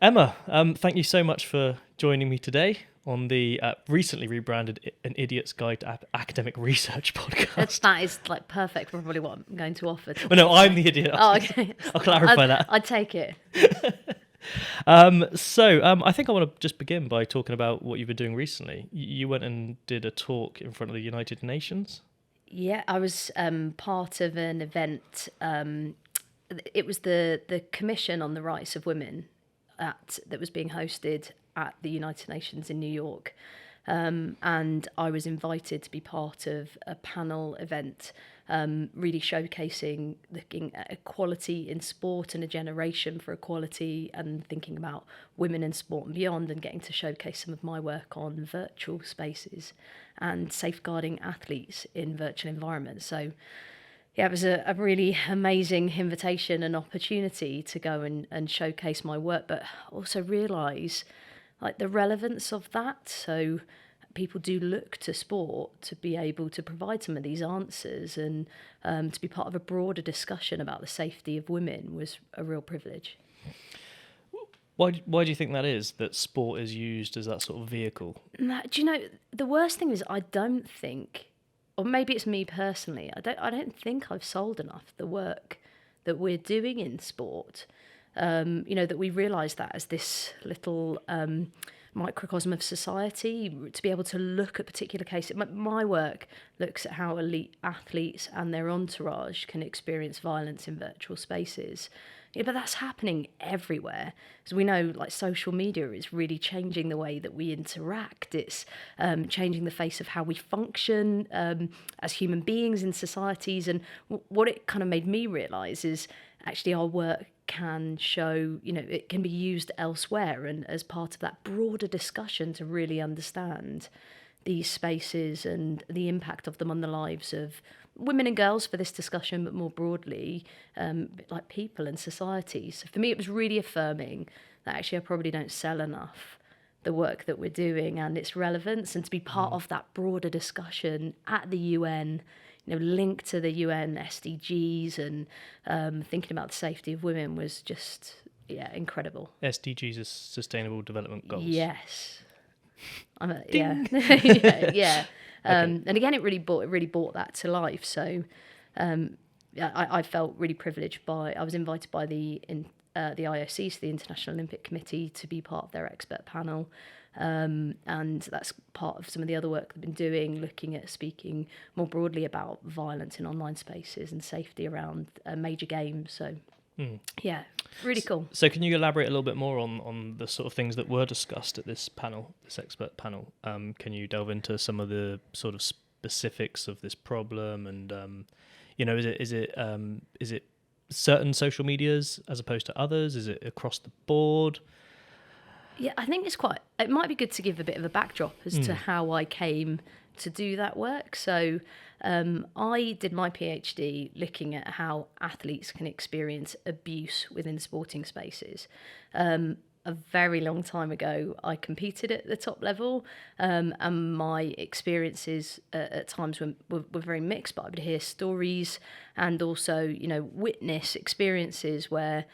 Emma, thank you so much for joining me today on the recently rebranded An Idiot's Guide to Academic Research podcast. That is like perfect for probably what I'm going to offer. Well, no, I'm the idiot. Oh, okay. I'll clarify that. I'd take it. I think I want to just begin by talking about what you've been doing recently. You went and did a talk in front of the United Nations. Yeah, I was part of an event. It was the Commission on the Rights of Women that was being hosted at the United Nations in New York. And I was invited to be part of a panel event really showcasing looking at equality in sport and a generation for equality, and thinking about women in sport and beyond, and getting to showcase some of my work on virtual spaces and safeguarding athletes in virtual environments. So yeah, it was a really amazing invitation and opportunity to go and showcase my work, but also realise like the relevance of that. So people do look to sport to be able to provide some of these answers, and to be part of a broader discussion about the safety of women was a real privilege. Why do you think that is, that sport is used as that sort of vehicle? Do you know, the worst thing is I don't think, or maybe it's me personally, I don't think I've sold enough the work that we're doing in sport. That we realise that as this little microcosm of society, to be able to look at particular cases. My work looks at how elite athletes and their entourage can experience violence in virtual spaces. Yeah, but that's happening everywhere. As we know, like social media is really changing the way that we interact. It's changing the face of how we function as human beings in societies. And what it kind of made me realise is actually our work can show, it can be used elsewhere, and as part of that broader discussion to really understand these spaces and the impact of them on the lives of women and girls for this discussion, but more broadly, like people and society. So for me, it was really affirming that actually I probably don't sell enough the work that we're doing and its relevance, and to be part of that broader discussion at the UN, linked to the UN SDGs, and thinking about the safety of women was just, incredible. SDGs is Sustainable Development Goals. Yes. Ding. Yeah. Okay. And again, it really brought that to life. So I felt really privileged I was invited by the IOC, so the International Olympic Committee, to be part of their expert panel. And that's part of some of the other work they've been doing, looking at speaking more broadly about violence in online spaces and safety around major games. So, yeah, really cool. So can you elaborate a little bit more on the sort of things that were discussed at this panel, this expert panel? Can you delve into some of the sort of specifics of this problem? And, is it certain social medias as opposed to others? Is it across the board? Yeah, I think it might be good to give a bit of a backdrop as to how I came to do that work. So I did my PhD looking at how athletes can experience abuse within sporting spaces. A very long time ago, I competed at the top level, and my experiences at times were very mixed, but I would hear stories and also, witness experiences where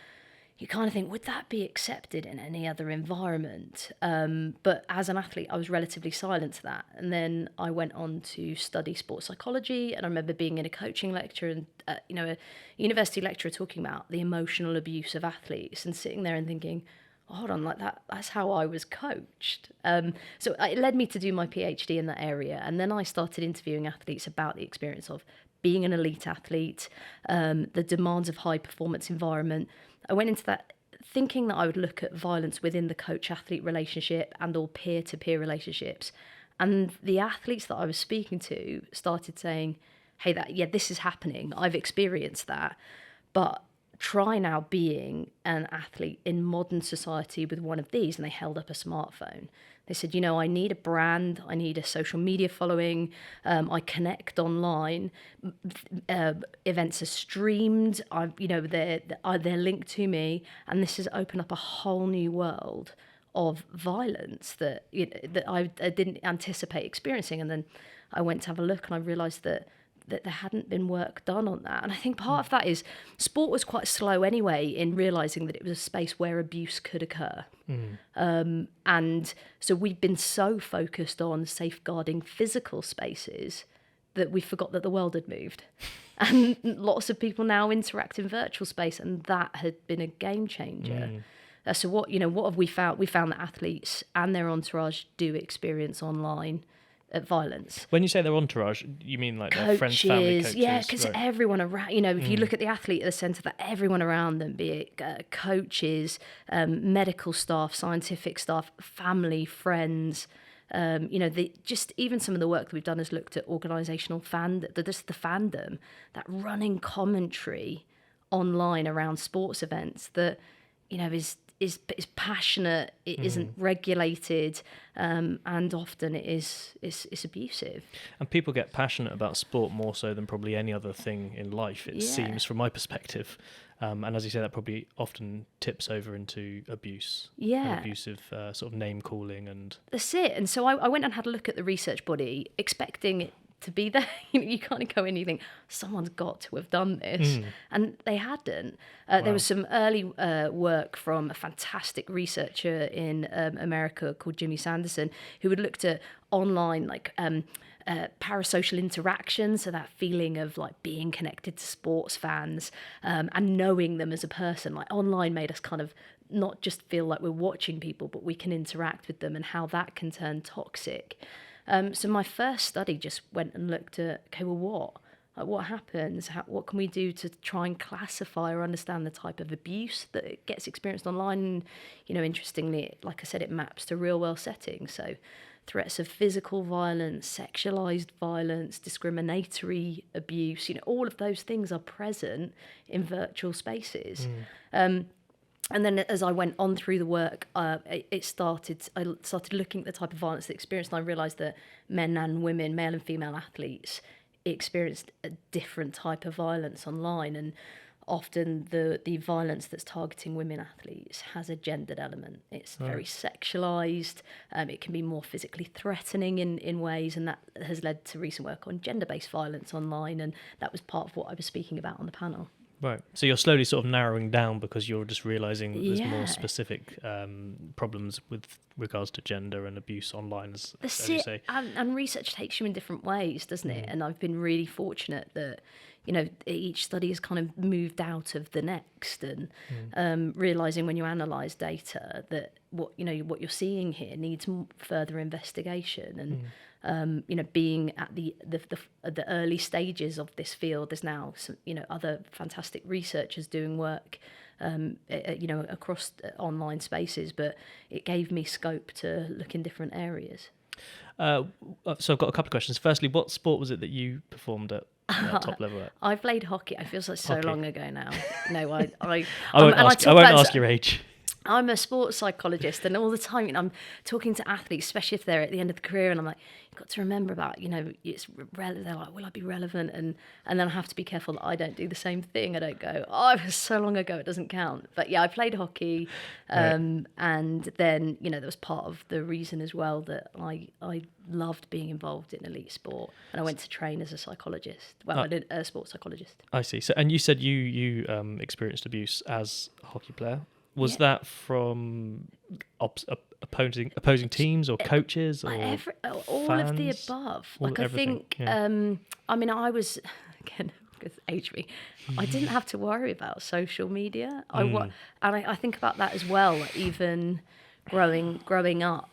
you kind of think, would that be accepted in any other environment? But as an athlete, I was relatively silent to that. And then I went on to study sports psychology. And I remember being in a coaching lecture and, a university lecturer talking about the emotional abuse of athletes, and sitting there and thinking, oh, hold on, like that's how I was coached. So it led me to do my PhD in that area. And then I started interviewing athletes about the experience of being an elite athlete, the demands of high performance environment. I went into that thinking that I would look at violence within the coach-athlete relationship and all peer-to-peer relationships. And the athletes that I was speaking to started saying, hey, this is happening. I've experienced that. But try now being an athlete in modern society with one of these. And they held up a smartphone. They said, I need a brand, I need a social media following, I connect online, events are streamed, they're linked to me, and this has opened up a whole new world of violence that I didn't anticipate experiencing. And then I went to have a look, and I realised that that there hadn't been work done on that. And I think part of that is sport was quite slow anyway in realising that it was a space where abuse could occur. And so we've been so focused on safeguarding physical spaces that we forgot that the world had moved. And lots of people now interact in virtual space, and that had been a game changer. So what have we found? We found that athletes and their entourage do experience online violence. When you say their entourage, you mean like their friends, family, coaches? Yeah, because right. everyone around, if you look at the athlete at the centre, that everyone around them, be it coaches, medical staff, scientific staff, family, friends, just even some of the work that we've done has looked at organisational the fandom, that running commentary online around sports events that, is passionate, it isn't regulated, and often it's abusive. And people get passionate about sport more so than probably any other thing in life, it seems, from my perspective. And as you say, that probably often tips over into abuse. Yeah. And abusive sort of name calling. And that's it. And so I went and had a look at the research body, expecting it to be there. You kind of go in and you think, someone's got to have done this. And they hadn't. There was some early work from a fantastic researcher in America called Jimmy Sanderson, who had looked at online parasocial interaction, so that feeling of like being connected to sports fans and knowing them as a person. Like online made us kind of not just feel like we're watching people, but we can interact with them, and how that can turn toxic. So my first study just went and looked at, okay, well, what happens? What can we do to try and classify or understand the type of abuse that gets experienced online? And, interestingly, like I said, it maps to real world settings. So threats of physical violence, sexualized violence, discriminatory abuse, all of those things are present in virtual spaces. And then as I went on through the work, I started looking at the type of violence they experienced, and I realised that men and women, male and female athletes, experienced a different type of violence online. And often the violence that's targeting women athletes has a gendered element. It's very sexualised. It can be more physically threatening in ways, and that has led to recent work on gender-based violence online, and that was part of what I was speaking about on the panel. Right. So you're slowly sort of narrowing down because you're just realising that there's more specific problems with regards to gender and abuse online, as you say. And research takes you in different ways, doesn't it? And I've been really fortunate that, each study has kind of moved out of the next, and realising when you analyse data that what you're seeing here needs further investigation. And being at the early stages of this field, there's now some, other fantastic researchers doing work, across online spaces, but it gave me scope to look in different areas. So I've got a couple of questions. Firstly, what sport was it that you performed at top level at? I played hockey. It feels like so long ago now. No, I won't ask your age. I'm a sports psychologist, and all the time I'm talking to athletes, especially if they're at the end of the career, and I'm like, you've got to remember about, they're like, will I be relevant? And then I have to be careful that I don't do the same thing. I don't go, it was so long ago, it doesn't count. But yeah, I played hockey, and then, there was part of the reason as well that I loved being involved in elite sport, and I went to train as a psychologist. Well, I did a sports psychologist. I see. So, and you said you experienced abuse as a hockey player. Was that from opposing teams or coaches or all fans? Of the above? I think, I was, again, because age me, I didn't have to worry about social media. And I think about that as well, even growing up,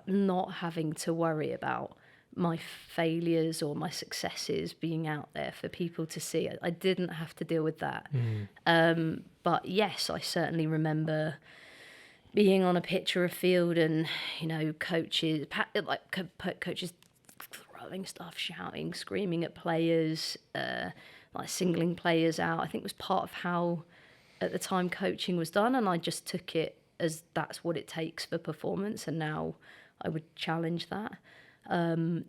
not having to worry about my failures or my successes being out there for people to see. I didn't have to deal with that. But yes, I certainly remember being on a pitch or a field, and coaches coaches throwing stuff, shouting, screaming at players, singling players out. I think it was part of how at the time coaching was done, and I just took it as that's what it takes for performance, and now I would challenge that. And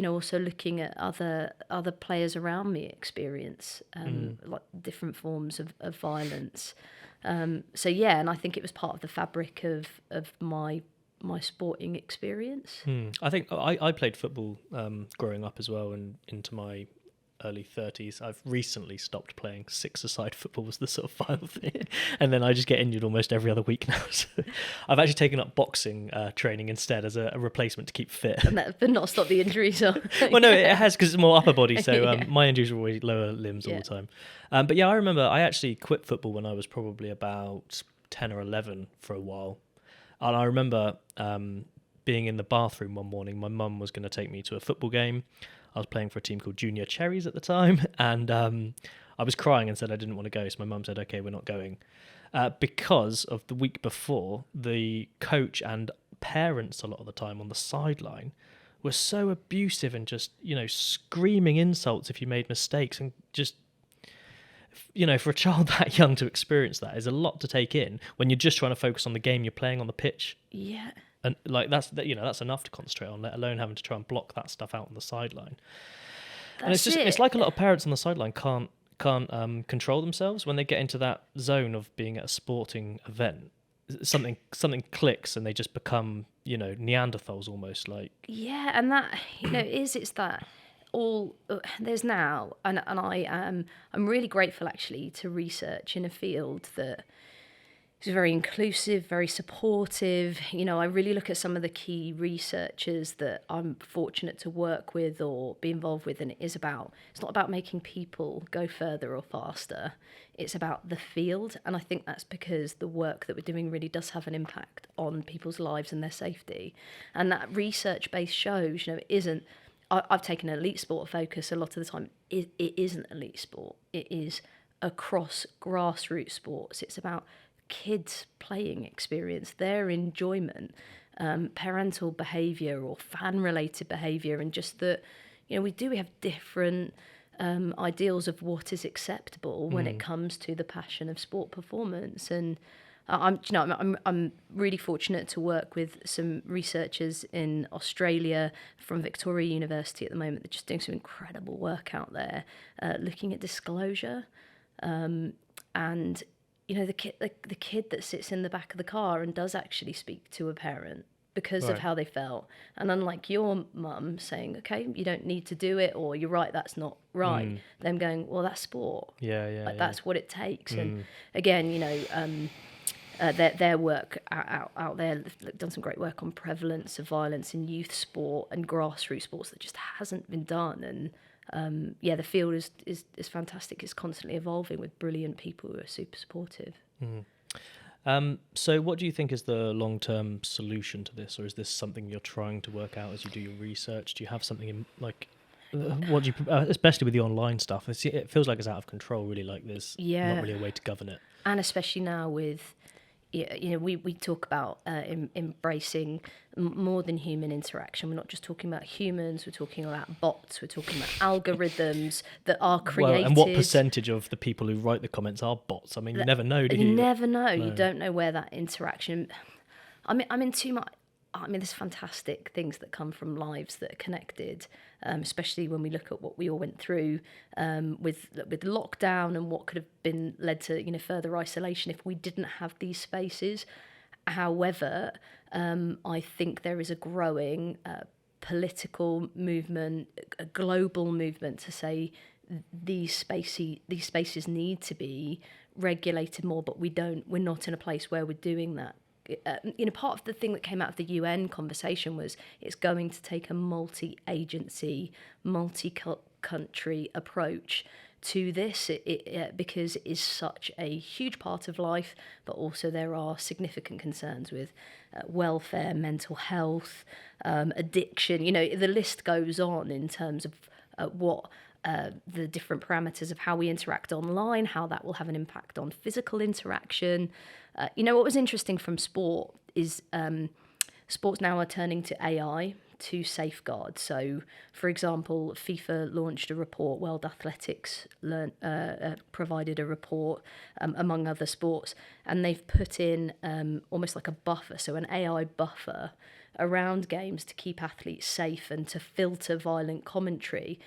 also looking at other players around me experience like different forms of violence. And I think it was part of the fabric of my my sporting experience. I think I played football growing up as well, and into my early 30s. I've recently stopped playing. Six-a-side football was the sort of final thing. And then I just get injured almost every other week now. So I've actually taken up boxing training instead as a replacement to keep fit. But not stop the injuries. Well, no, it has, because it's more upper body. So my injuries are always lower limbs all the time. But yeah, I remember I actually quit football when I was probably about 10 or 11 for a while. And I remember being in the bathroom one morning. My mum was going to take me to a football game. I was playing for a team called Junior Cherries at the time, and I was crying and said I didn't want to go. So my mum said, okay, we're not going. Because of the week before, the coach and parents a lot of the time on the sideline were so abusive and just, screaming insults if you made mistakes, and just, for a child that young to experience that is a lot to take in when you're just trying to focus on the game you're playing on the pitch. Yeah. And that's enough to concentrate on, let alone having to try and block that stuff out on the sideline. And it's like a lot of parents on the sideline can't control themselves when they get into that zone of being at a sporting event. Something clicks and they just become, Neanderthals almost, like. Yeah, and that it's that all there's now, and I'm really grateful actually to research in a field that is very inclusive, very supportive. I really look at some of the key researchers that I'm fortunate to work with or be involved with, and it's not about making people go further or faster. It's about the field, and I think that's because the work that we're doing really does have an impact on people's lives and their safety. And that research-based shows, it isn't. I've taken an elite sport focus a lot of the time. It isn't elite sport. It is across grassroots sports. It's about kids' playing experience, their enjoyment, parental behaviour or fan-related behaviour, and just that, we have different ideals of what is acceptable when it comes to the passion of sport performance. And I'm really fortunate to work with some researchers in Australia from Victoria University at the moment. They're just doing some incredible work out there, looking at disclosure, and the kid that sits in the back of the car and does actually speak to a parent because of how they felt. And unlike your mum saying, okay, you don't need to do it, or you're right, that's not right, them going, well, that's sport. That's what it takes. And again, their work out there, they've done some great work on prevalence of violence in youth sport and grassroots sports that just hasn't been done. And the field is fantastic. It's constantly evolving with brilliant people who are super supportive. So what do you think is the long-term solution to this, or is this something you're trying to work out as you do your research? Do you have something in, like, what do you, especially with the online stuff, it feels like it's out of control, really, like there's not really a way to govern it. And especially now with, we talk about embracing more than human interaction. We're not just talking about humans, we're talking about bots, we're talking about algorithms that are created. Well, and what percentage of the people who write the comments are bots? I mean, you never know, do you? You never know. No. You don't know where that interaction... there's fantastic things that come from lives that are connected, especially when we look at what we all went through with lockdown and what could have been led to further isolation if we didn't have these spaces. However, I think there is a growing political movement, a global movement to say these spaces need to be regulated more, but we're not in a place where we're doing that. Part of the thing that came out of the UN conversation was it's going to take a multi-agency, multi-country approach to this because it is such a huge part of life, but also there are significant concerns with welfare, mental health, addiction. The list goes on in terms of what the different parameters of how we interact online, how that will have an impact on physical interaction. What was interesting from sport is sports now are turning to AI to safeguard. So, for example, FIFA launched a report, World Athletics provided a report, among other sports, and they've put in almost like a buffer, so an AI buffer around games to keep athletes safe and to filter violent commentary.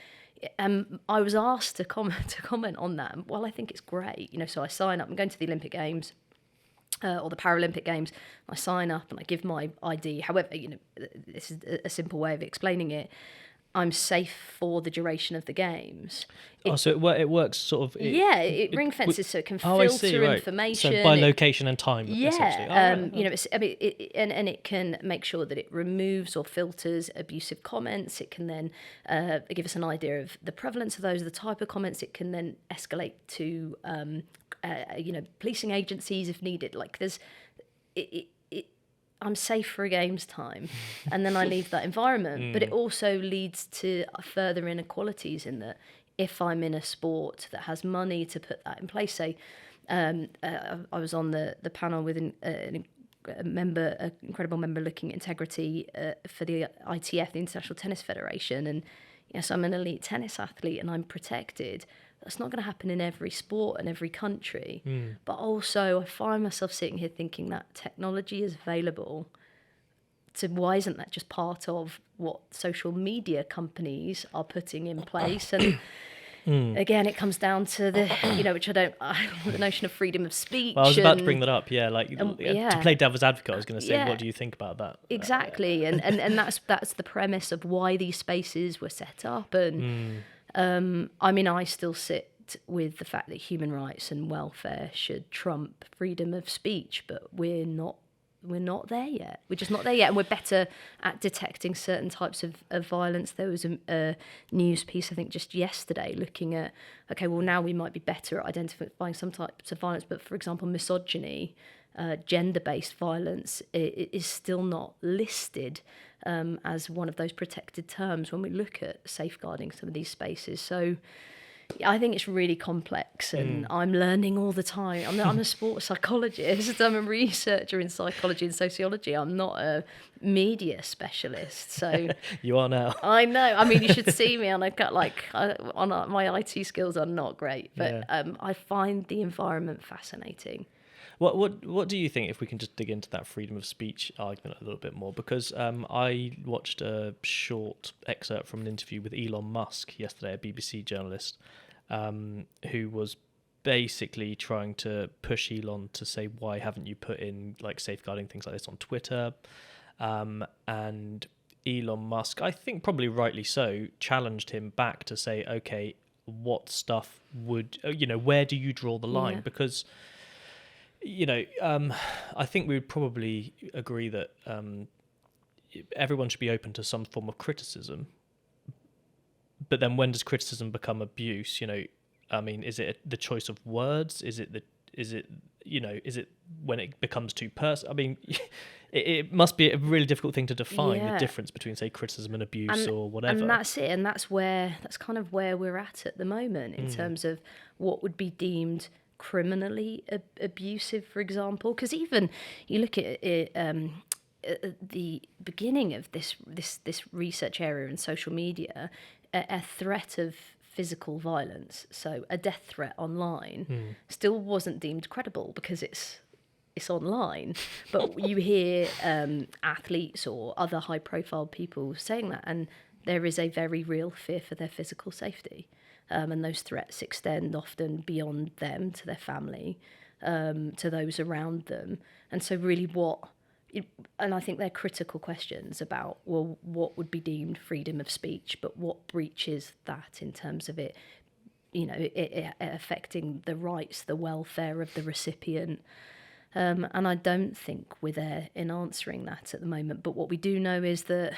I was asked to comment on that. Well, I think it's great. So I sign up, I'm going to the Olympic Games. or the Paralympic Games, I sign up and I give my ID. However, this is a simple way of explaining it. I'm safe for the duration of the games. So it works sort of... It ring fences so it can filter information. So by location and time, essentially. And it can make sure that it removes or filters abusive comments. It can then give us an idea of the prevalence of those, the type of comments. It can then escalate to, policing agencies if needed. Like I'm safe for a game's time, and then I leave that environment. But it also leads to further inequalities in that if I'm in a sport that has money to put that in place, say, I was on the panel with an incredible member looking at integrity for the ITF, the International Tennis Federation, and yes, I'm an elite tennis athlete and I'm protected. That's not going to happen in every sport and every country. But also I find myself sitting here thinking that technology is available. So why isn't that just part of what social media companies are putting in place? And again, it comes down to the, which the notion of freedom of speech. Well, I was about to bring that up. To play devil's advocate, I was going to say, what do you think about that? Exactly. And that's the premise of why these spaces were set up. And I still sit with the fact that human rights and welfare should trump freedom of speech, but we're not there yet. We're just not there yet, and we're better at detecting certain types of violence. There was a news piece, I think, just yesterday looking at, now we might be better at identifying some types of violence, but for example, misogyny, gender-based violence is still not listed as one of those protected terms when we look at safeguarding some of these spaces. So I think it's really complex, and I'm learning all the time. I'm a sports psychologist. I'm a researcher in psychology and sociology. I'm not a media specialist. So you are now. I know. You should see me. My IT skills are not great, but I find the environment fascinating. What do you think, if we can just dig into that freedom of speech argument a little bit more? Because I watched a short excerpt from an interview with Elon Musk yesterday, a BBC journalist, who was basically trying to push Elon to say, why haven't you put in like safeguarding things like this on Twitter? And Elon Musk, I think probably rightly so, challenged him back to say, okay, what stuff would, where do you draw the line? Because I think we would probably agree that everyone should be open to some form of criticism. But then when does criticism become abuse? Is it the choice of words? Is it when it becomes too personal? It must be a really difficult thing to define the difference between, say, criticism and abuse or whatever. And that's it. And that's kind of where we're at the moment in terms of what would be deemed criminally abusive, for example. Because even you look at it, the beginning of this research area in social media, a threat of physical violence, so a death threat online, still wasn't deemed credible because it's online. But you hear athletes or other high-profile people saying that, and there is a very real fear for their physical safety. And those threats extend often beyond them, to their family, to those around them. And so really and I think they're critical questions about, well, what would be deemed freedom of speech, but what breaches that in terms of it, it affecting the rights, the welfare of the recipient. And I don't think we're there in answering that at the moment. But what we do know is that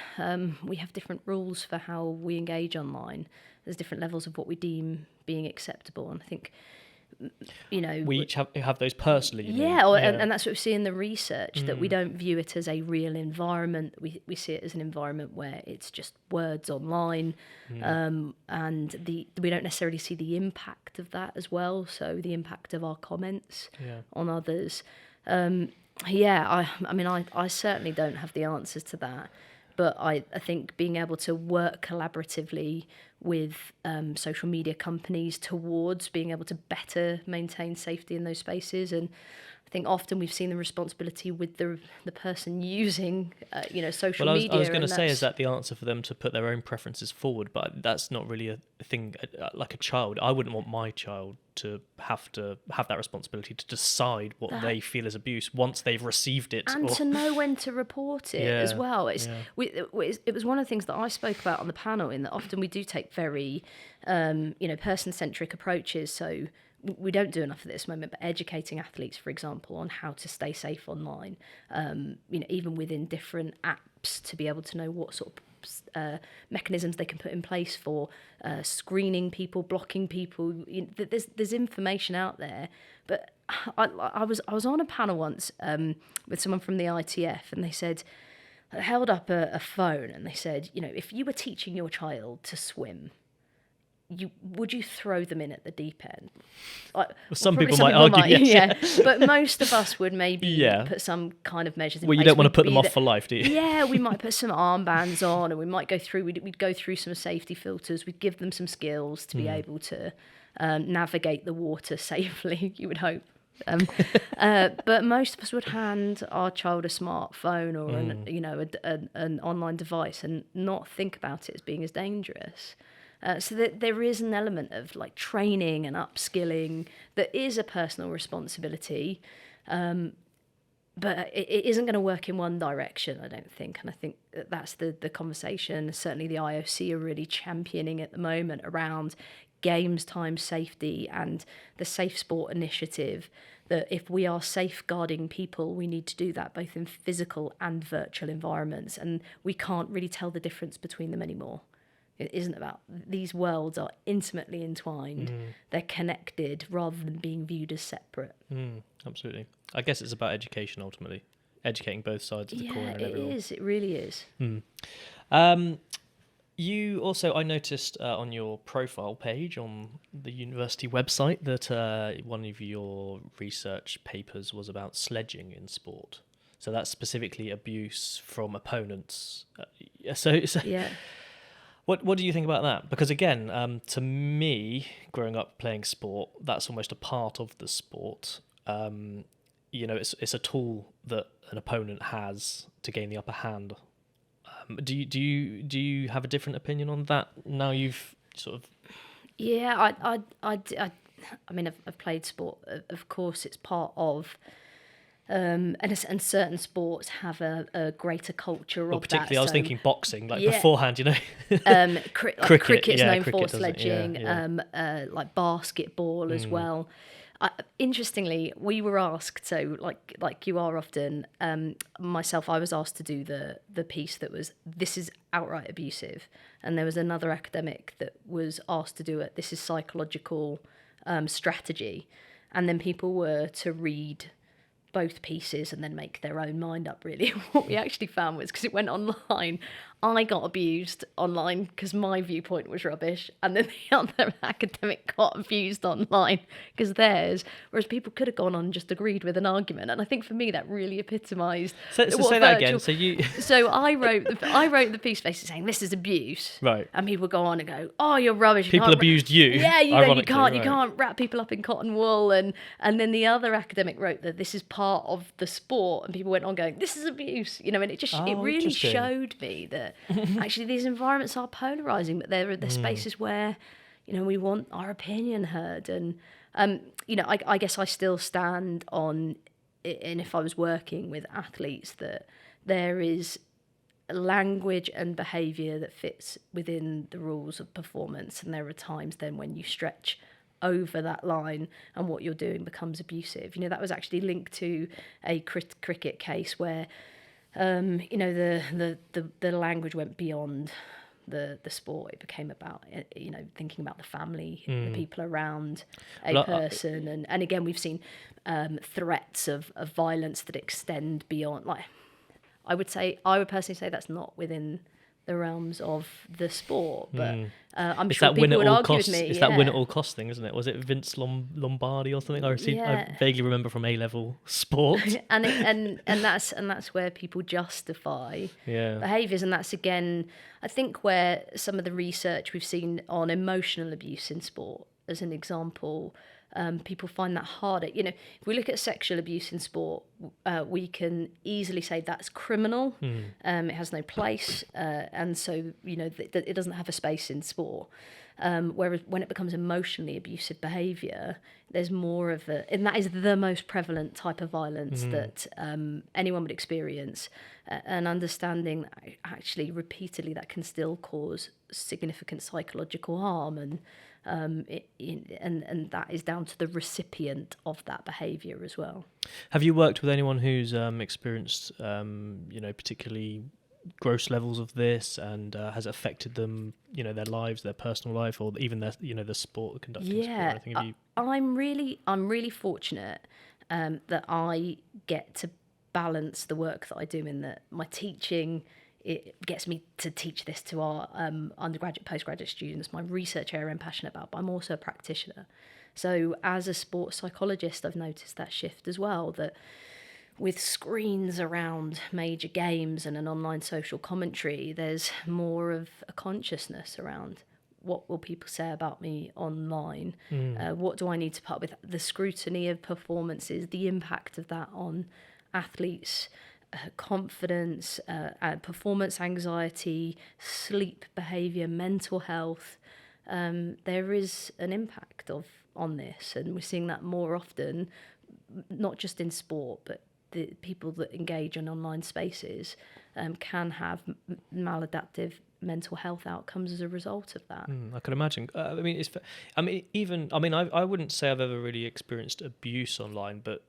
we have different rules for how we engage online. There's different levels of what we deem being acceptable. And I think, we each have those personally. And that's what we see in the research, that we don't view it as a real environment. We see it as an environment where it's just words online, and we don't necessarily see the impact of that as well. So the impact of our comments on others. I certainly don't have the answers to that. But I think being able to work collaboratively with social media companies towards being able to better maintain safety in those spaces. And I think often we've seen the responsibility with the person using, social Well, media. I was going to say, is that the answer for them to put their own preferences forward? But that's not really a thing. Like a child, I wouldn't want my child to have that responsibility to decide what they feel is abuse once they've received it, and to know when to report it as well. It was one of the things that I spoke about on the panel, in that often we do take very, person-centric approaches. So we don't do enough of this at the moment, but educating athletes, for example, on how to stay safe online, even within different apps, to be able to know what sort of mechanisms they can put in place for screening people, blocking people. There's information out there. But I was on a panel once with someone from the ITF, and they said, held up a phone, and they said, if you were teaching your child to swim, would you throw them in at the deep end? Some people might argue, yes. But most of us would maybe put some kind of measures in place. Well, you don't want to put them off for life, do you? Yeah, we might put some armbands on, and we might we'd go through some safety filters. We'd give them some skills to be able to navigate the water safely, you would hope. But most of us would hand our child a smartphone or an online device and not think about it as being as dangerous. So that there is an element of like training and upskilling that is a personal responsibility, but it isn't going to work in one direction, I don't think. And I think that's the conversation. Certainly the IOC are really championing at the moment around games time safety and the Safe Sport initiative, that if we are safeguarding people, we need to do that both in physical and virtual environments. And we can't really tell the difference between them anymore. It isn't about, these worlds are intimately entwined. They're connected rather than being viewed as separate. Absolutely. I guess it's about education ultimately, educating both sides of the coin. And everyone. It is. It really is. You also, I noticed on your profile page on the university website that one of your research papers was about sledging in sport. So that's specifically abuse from opponents. Yeah. What do you think about that? Because again, to me, growing up playing sport, that's almost a part of the sport. It's a tool that an opponent has to gain the upper hand. Do you have a different opinion on that now you've sort of? Yeah, I mean, I've played sport. Of course, it's part of. And certain sports have a greater culture of particularly, that. I was thinking boxing, beforehand, Cricket's known for cricket sledging, like basketball as well. Interestingly, we were asked, so like you are often, myself, I was asked to do the piece that was, this is outright abusive. And there was another academic that was asked to do it, this is psychological strategy. And then people were to read both pieces and then make their own mind up, really. What we actually found was, because it went online, I got abused online because my viewpoint was rubbish, and then the other academic got abused online because theirs, whereas people could have gone on and just agreed with an argument. And I think for me that really epitomised. So say that again. So I wrote the piece basically saying this is abuse, right? And people go on and go, oh, you're rubbish. People abused you. Yeah, you can't wrap people up in cotton wool, and then the other academic wrote that this is part of the sport, and people went on going, this is abuse, and it really showed me that actually these environments are polarizing, but they're spaces where we want our opinion heard. And I guess I still stand on, and if I was working with athletes, that there is language and behavior that fits within the rules of performance, and there are times then when you stretch over that line and what you're doing becomes abusive. That was actually linked to a cricket case where the language went beyond the sport. It became about thinking about the family, the people around a person, and again we've seen threats of violence that extend beyond. Like I would personally say that's not within the realms of the sport, but I'm sure people would argue with me. It's that win at all costs thing, isn't it? Was it Vince Lombardi or something? I vaguely remember from A-level sport. and that's where people justify behaviours, and that's again, I think, where some of the research we've seen on emotional abuse in sport, as an example, people find that harder. You know, if we look at sexual abuse in sport, we can easily say that's criminal. It has no place, and so, you know, it doesn't have a space in sport. Whereas when it becomes emotionally abusive behaviour, there's more of and that is the most prevalent type of violence that anyone would experience. And understanding actually repeatedly that can still cause significant psychological harm, and that is down to the recipient of that behaviour as well. Have you worked with anyone who's experienced, you know, particularly gross levels of this, and has it affected them, you know, their lives, their personal life, or even their, you know, the sport, conducting sport or anything? I'm really fortunate that I get to balance the work that I do in that my teaching, it gets me to teach this to our undergraduate, postgraduate students. My research area I'm passionate about, but I'm also a practitioner. So as a sports psychologist, I've noticed that shift as well, that with screens around major games and an online social commentary, there's more of a consciousness around what will people say about me online? What do I need to put up with? The scrutiny of performances, the impact of that on athletes, confidence, performance anxiety, sleep behaviour, mental health. There is an impact on this, and we're seeing that more often, not just in sport, but the people that engage in online spaces can have maladaptive mental health outcomes as a result of that. I can imagine. I wouldn't say I've ever really experienced abuse online, but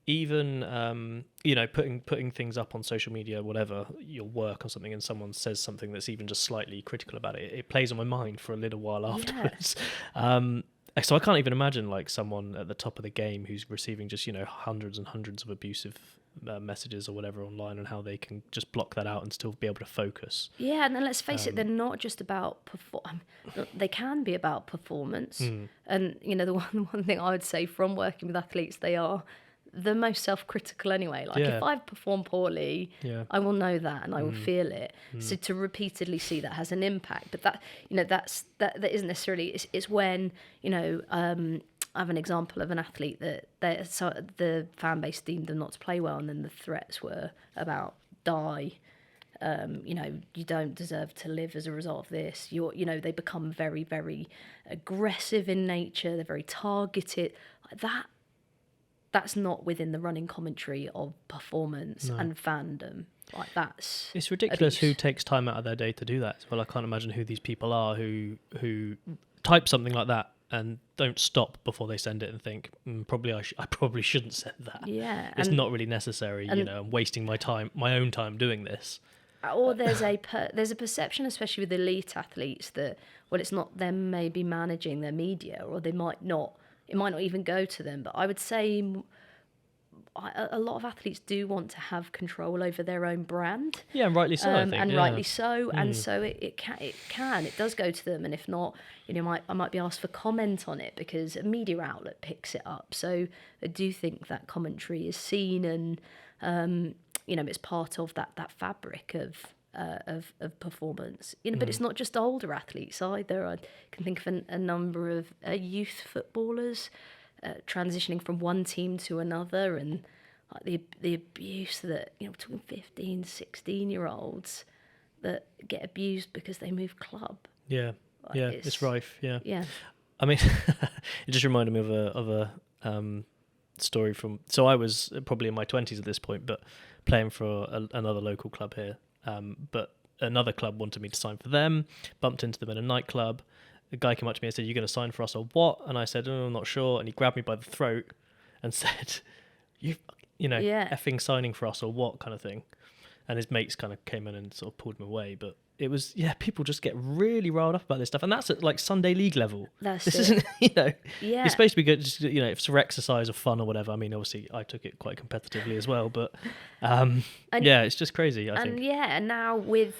even you know, putting things up on social media, whatever, your work or something, and someone says something that's even just slightly critical about it, it plays on my mind for a little while afterwards. So I can't even imagine like someone at the top of the game who's receiving just, you know, hundreds and hundreds of abusive messages or whatever online, and how they can just block that out and still be able to focus. Yeah, and then let's face it, they're not just about they can be about performance. And, you know, the one thing I would say from working with athletes, they are the most self-critical anyway. Like, if I've performed poorly, I will know that and I will feel it. So to repeatedly see that has an impact. But that, you know, that isn't necessarily, it's when, you know, I have an example of an athlete that the fan base deemed them not to play well, and then the threats were about die. You know, you don't deserve to live as a result of this. You know, they become very, very aggressive in nature. They're very targeted. That's not within the running commentary of performance and fandom. Like, it's ridiculous abuse. Who takes time out of their day to do that as well. I can't imagine who these people are who type something like that and don't stop before they send it and think, I probably shouldn't send that. Yeah, it's not really necessary. You know, I'm wasting my own time doing this. Or there's a perception, especially with elite athletes, that, well, it's not them maybe managing their media, or it might not even go to them. But I would say a lot of athletes do want to have control over their own brand. Yeah, and rightly so, I think. Rightly so. And so it does go to them. And if not, you know, I might be asked for comment on it because a media outlet picks it up. So I do think that commentary is seen, and you know, it's part of that fabric of performance, you know. But it's not just older athletes either. I can think of a number of youth footballers transitioning from one team to another, and like the abuse that, you know, we're talking 15, 16-year-olds that get abused because they move club. It's rife. Yeah. I mean, it just reminded me of a story from. So I was probably in my 20s at this point, but playing for another local club here. But another club wanted me to sign for them. Bumped into them in a nightclub. A guy came up to me and said, "You're going to sign for us or what?" And I said, "Oh, I'm not sure." And he grabbed me by the throat and said, "You know, effing signing for us or what?" kind of thing. And his mates kind of came in and sort of pulled him away. But it was, people just get really riled up about this stuff. And that's at like Sunday league level. Isn't, you know, it's supposed to be good, just, you know, if it's for exercise or fun or whatever. I mean, obviously I took it quite competitively as well, but it's just crazy, I think. And now with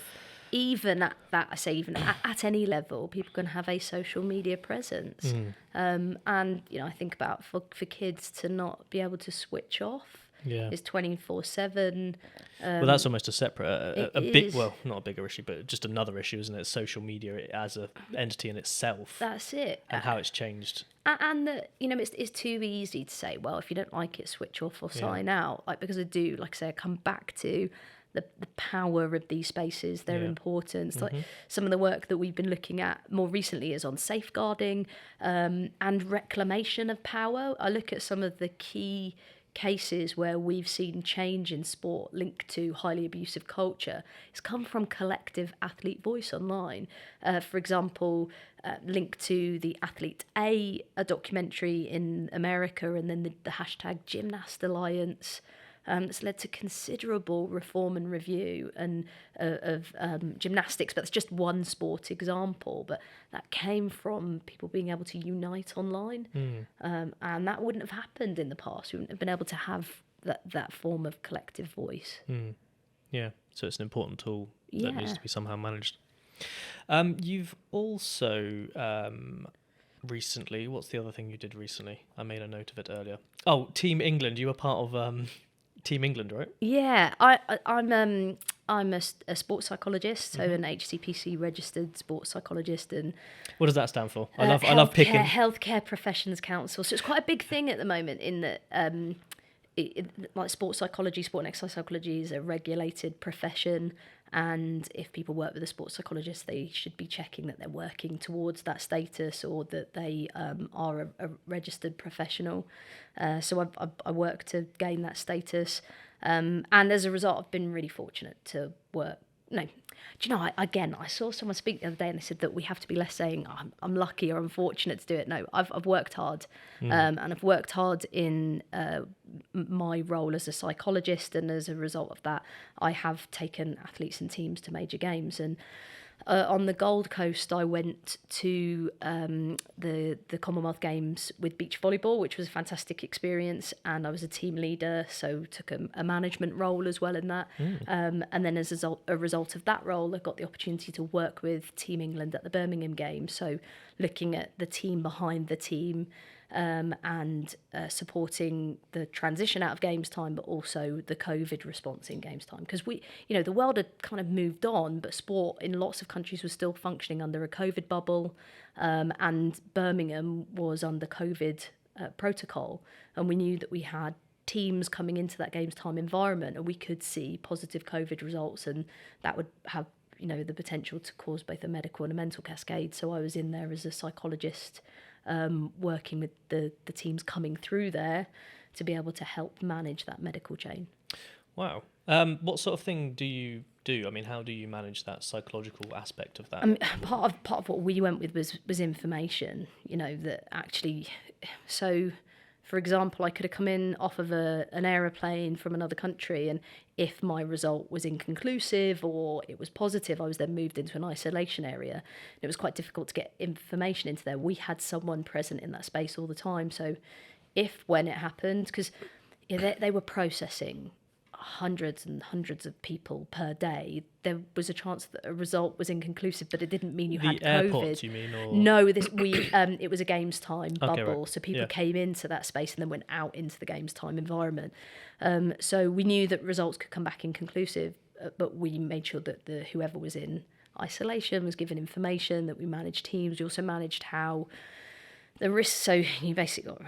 even at any level, people can have a social media presence. And, you know, I think about for kids to not be able to switch off. Yeah. It's 24/7. Well, that's almost a separate, a it big, is. well, not a bigger issue, but just another issue, isn't it? Social media as a entity in itself, That's it. and how it's changed. And that, it's too easy to say, well, if you don't like it, switch off or sign out. Like, because I do, like I say, I come back to the power of these spaces, their importance. Like some of the work that we've been looking at more recently is on safeguarding and reclamation of power. I look at some of the key cases where we've seen change in sport linked to highly abusive culture. It's come from collective athlete voice online. For example, linked to the Athlete A documentary in America, and then the hashtag Gymnast Alliance. It's led to considerable reform and review of gymnastics, but that's just one sport example. But that came from people being able to unite online, and that wouldn't have happened in the past. We wouldn't have been able to have that form of collective voice. Yeah, so it's an important tool that needs to be somehow managed. You've also recently, what's the other thing you did recently? I made a note of it earlier. Oh, Team England. You were part of Team England, right? Yeah, I'm a sports psychologist, so an HCPC registered sports psychologist, and what does that stand for? I love picking Healthcare Professions Council. So it's quite a big thing at the moment in that like sports psychology, sport and exercise psychology is a regulated profession, and if people work with a sports psychologist, they should be checking that they're working towards that status, or that they are a registered professional. So I work to gain that status, and as a result, I've been really fortunate to work. No, do you know? I saw someone speak the other day, and they said that we have to be less saying I'm lucky or I'm fortunate to do it. No, I've worked hard, and I've worked hard in my role as a psychologist, and as a result of that, I have taken athletes and teams to major games. And on the Gold Coast, I went to the Commonwealth Games with beach volleyball, which was a fantastic experience, and I was a team leader, so took a management role as well in that. And then as a result of that role, I got the opportunity to work with Team England at the Birmingham Games, so looking at the team behind the team, and supporting the transition out of games time, but also the COVID response in games time. Because the world had kind of moved on, but sport in lots of countries was still functioning under a COVID bubble, and Birmingham was under COVID protocol, and we knew that we had teams coming into that games time environment, and we could see positive COVID results, and that would have the potential to cause both a medical and a mental cascade. So I was in there as a psychologist, working with the teams coming through there to be able to help manage that medical chain. Wow. What sort of thing do you do? I mean, how do you manage that psychological aspect of that? Part of what we went with was information, that actually, so for example, I could have come in off of an aeroplane from another country, and if my result was inconclusive or it was positive, I was then moved into an isolation area. It was quite difficult to get information into there. We had someone present in that space all the time. So when it happened, because they were processing hundreds and hundreds of people per day, there was a chance that a result was inconclusive, but it didn't mean you had COVID. Airports, you mean? Or... No, it was a games time bubble, right. So people came into that space and then went out into the games time environment. So we knew that results could come back inconclusive, but we made sure that whoever was in isolation was given information, that we managed teams. We also managed how the risks, so you basically got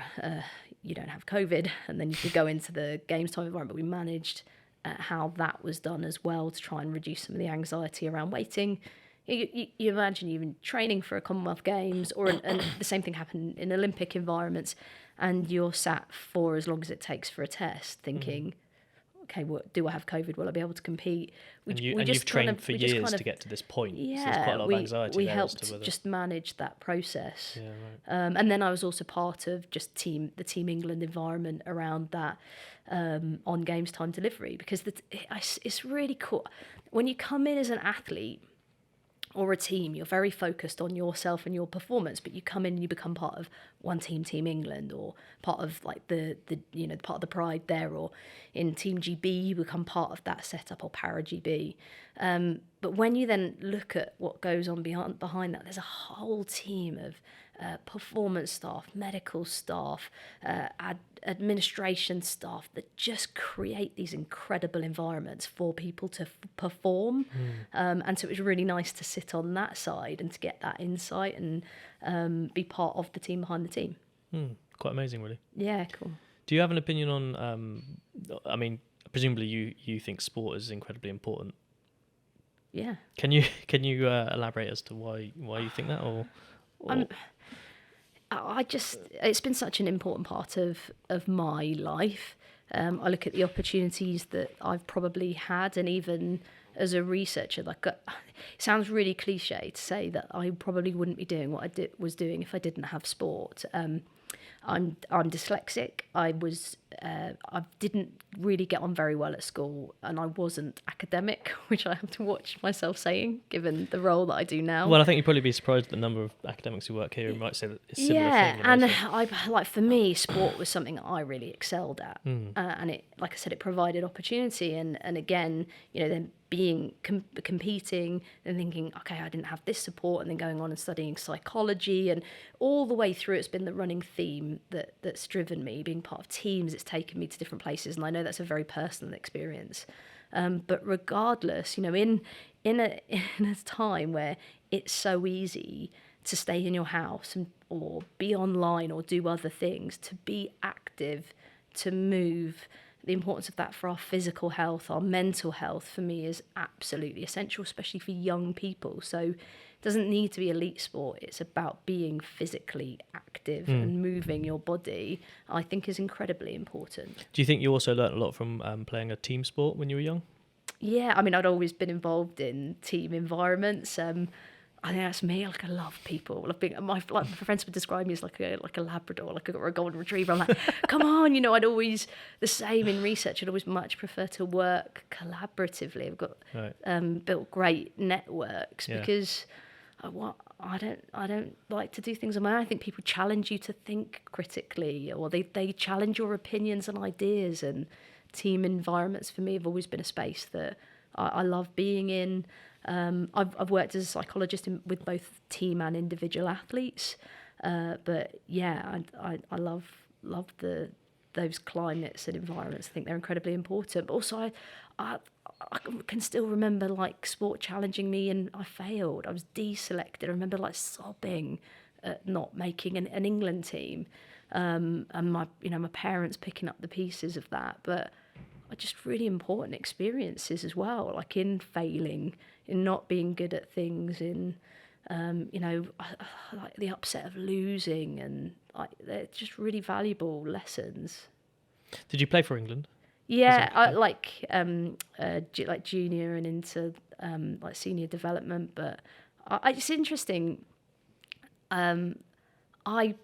you don't have COVID, and then you could go into the games time environment. But we managed how that was done as well to try and reduce some of the anxiety around waiting. You imagine you've been training for a Commonwealth Games, and the same thing happened in Olympic environments, and you're sat for as long as it takes for a test, thinking, okay, do I have COVID? Will I be able to compete? You've trained for years to get to this point. Yeah, so there's quite a lot of anxiety. We helped just manage that process. Yeah, right. And then I was also part of just the Team England environment around that on games time delivery, because it's really cool. When you come in as an athlete or a team, you're very focused on yourself and your performance, but you come in and you become part of one team, Team England, or part of like the part of the pride there, or in Team GB you become part of that setup, or Para GB. But when you then look at what goes on behind that, there's a whole team performance staff, medical staff, administration staff that just create these incredible environments for people to perform. And so it was really nice to sit on that side and to get that insight and be part of the team behind the team. Quite amazing, really. Yeah, cool. Do you have an opinion on, I mean, presumably you think sport is incredibly important. Yeah. Can you elaborate as to why you think that, or? It's been such an important part of my life. I look at the opportunities that I've probably had, and even as a researcher, it sounds really cliche to say that I probably wouldn't be doing what I was doing if I didn't have sport. I'm dyslexic. I didn't really get on very well at school, and I wasn't academic, which I have to watch myself saying, given the role that I do now. Well, I think you'd probably be surprised at the number of academics who work here who might say that it's similar thing. And for me, sport was something that I really excelled at, and it, like I said, it provided opportunity, and again, then being competing and thinking, okay, I didn't have this support, and then going on and studying psychology, and all the way through it's been the running theme that's driven me. Being part of teams, it's taken me to different places, and I know that's a very personal experience. But regardless, in a time where it's so easy to stay in your house or be online or do other things, to be active, to move, the importance of that for our physical health, our mental health, for me is absolutely essential, especially for young people. So it doesn't need to be elite sport. It's about being physically active and moving your body, I think is incredibly important. Do you think you also learnt a lot from playing a team sport when you were young? Yeah, I mean, I'd always been involved in team environments. I think that's me. I love people. My friends would describe me as like a Labrador, or a golden retriever. I'm like, come on, I'd always, the same in research. I'd always much prefer to work collaboratively. I've got built great networks because I don't like to do things on my own. I think people challenge you to think critically, or they challenge your opinions and ideas. And team environments for me have always been a space that I love being in. I've worked as a psychologist with both team and individual athletes, but yeah, I love those climates and environments. I think they're incredibly important. But also, I can still remember sport challenging me, and I failed. I was deselected. I remember sobbing at not making an England team, and my parents picking up the pieces of that. But are just really important experiences as well, in failing, in not being good at things, in the upset of losing, and they're just really valuable lessons. Did you play for England? Yeah, I junior and into senior development, but it's interesting. I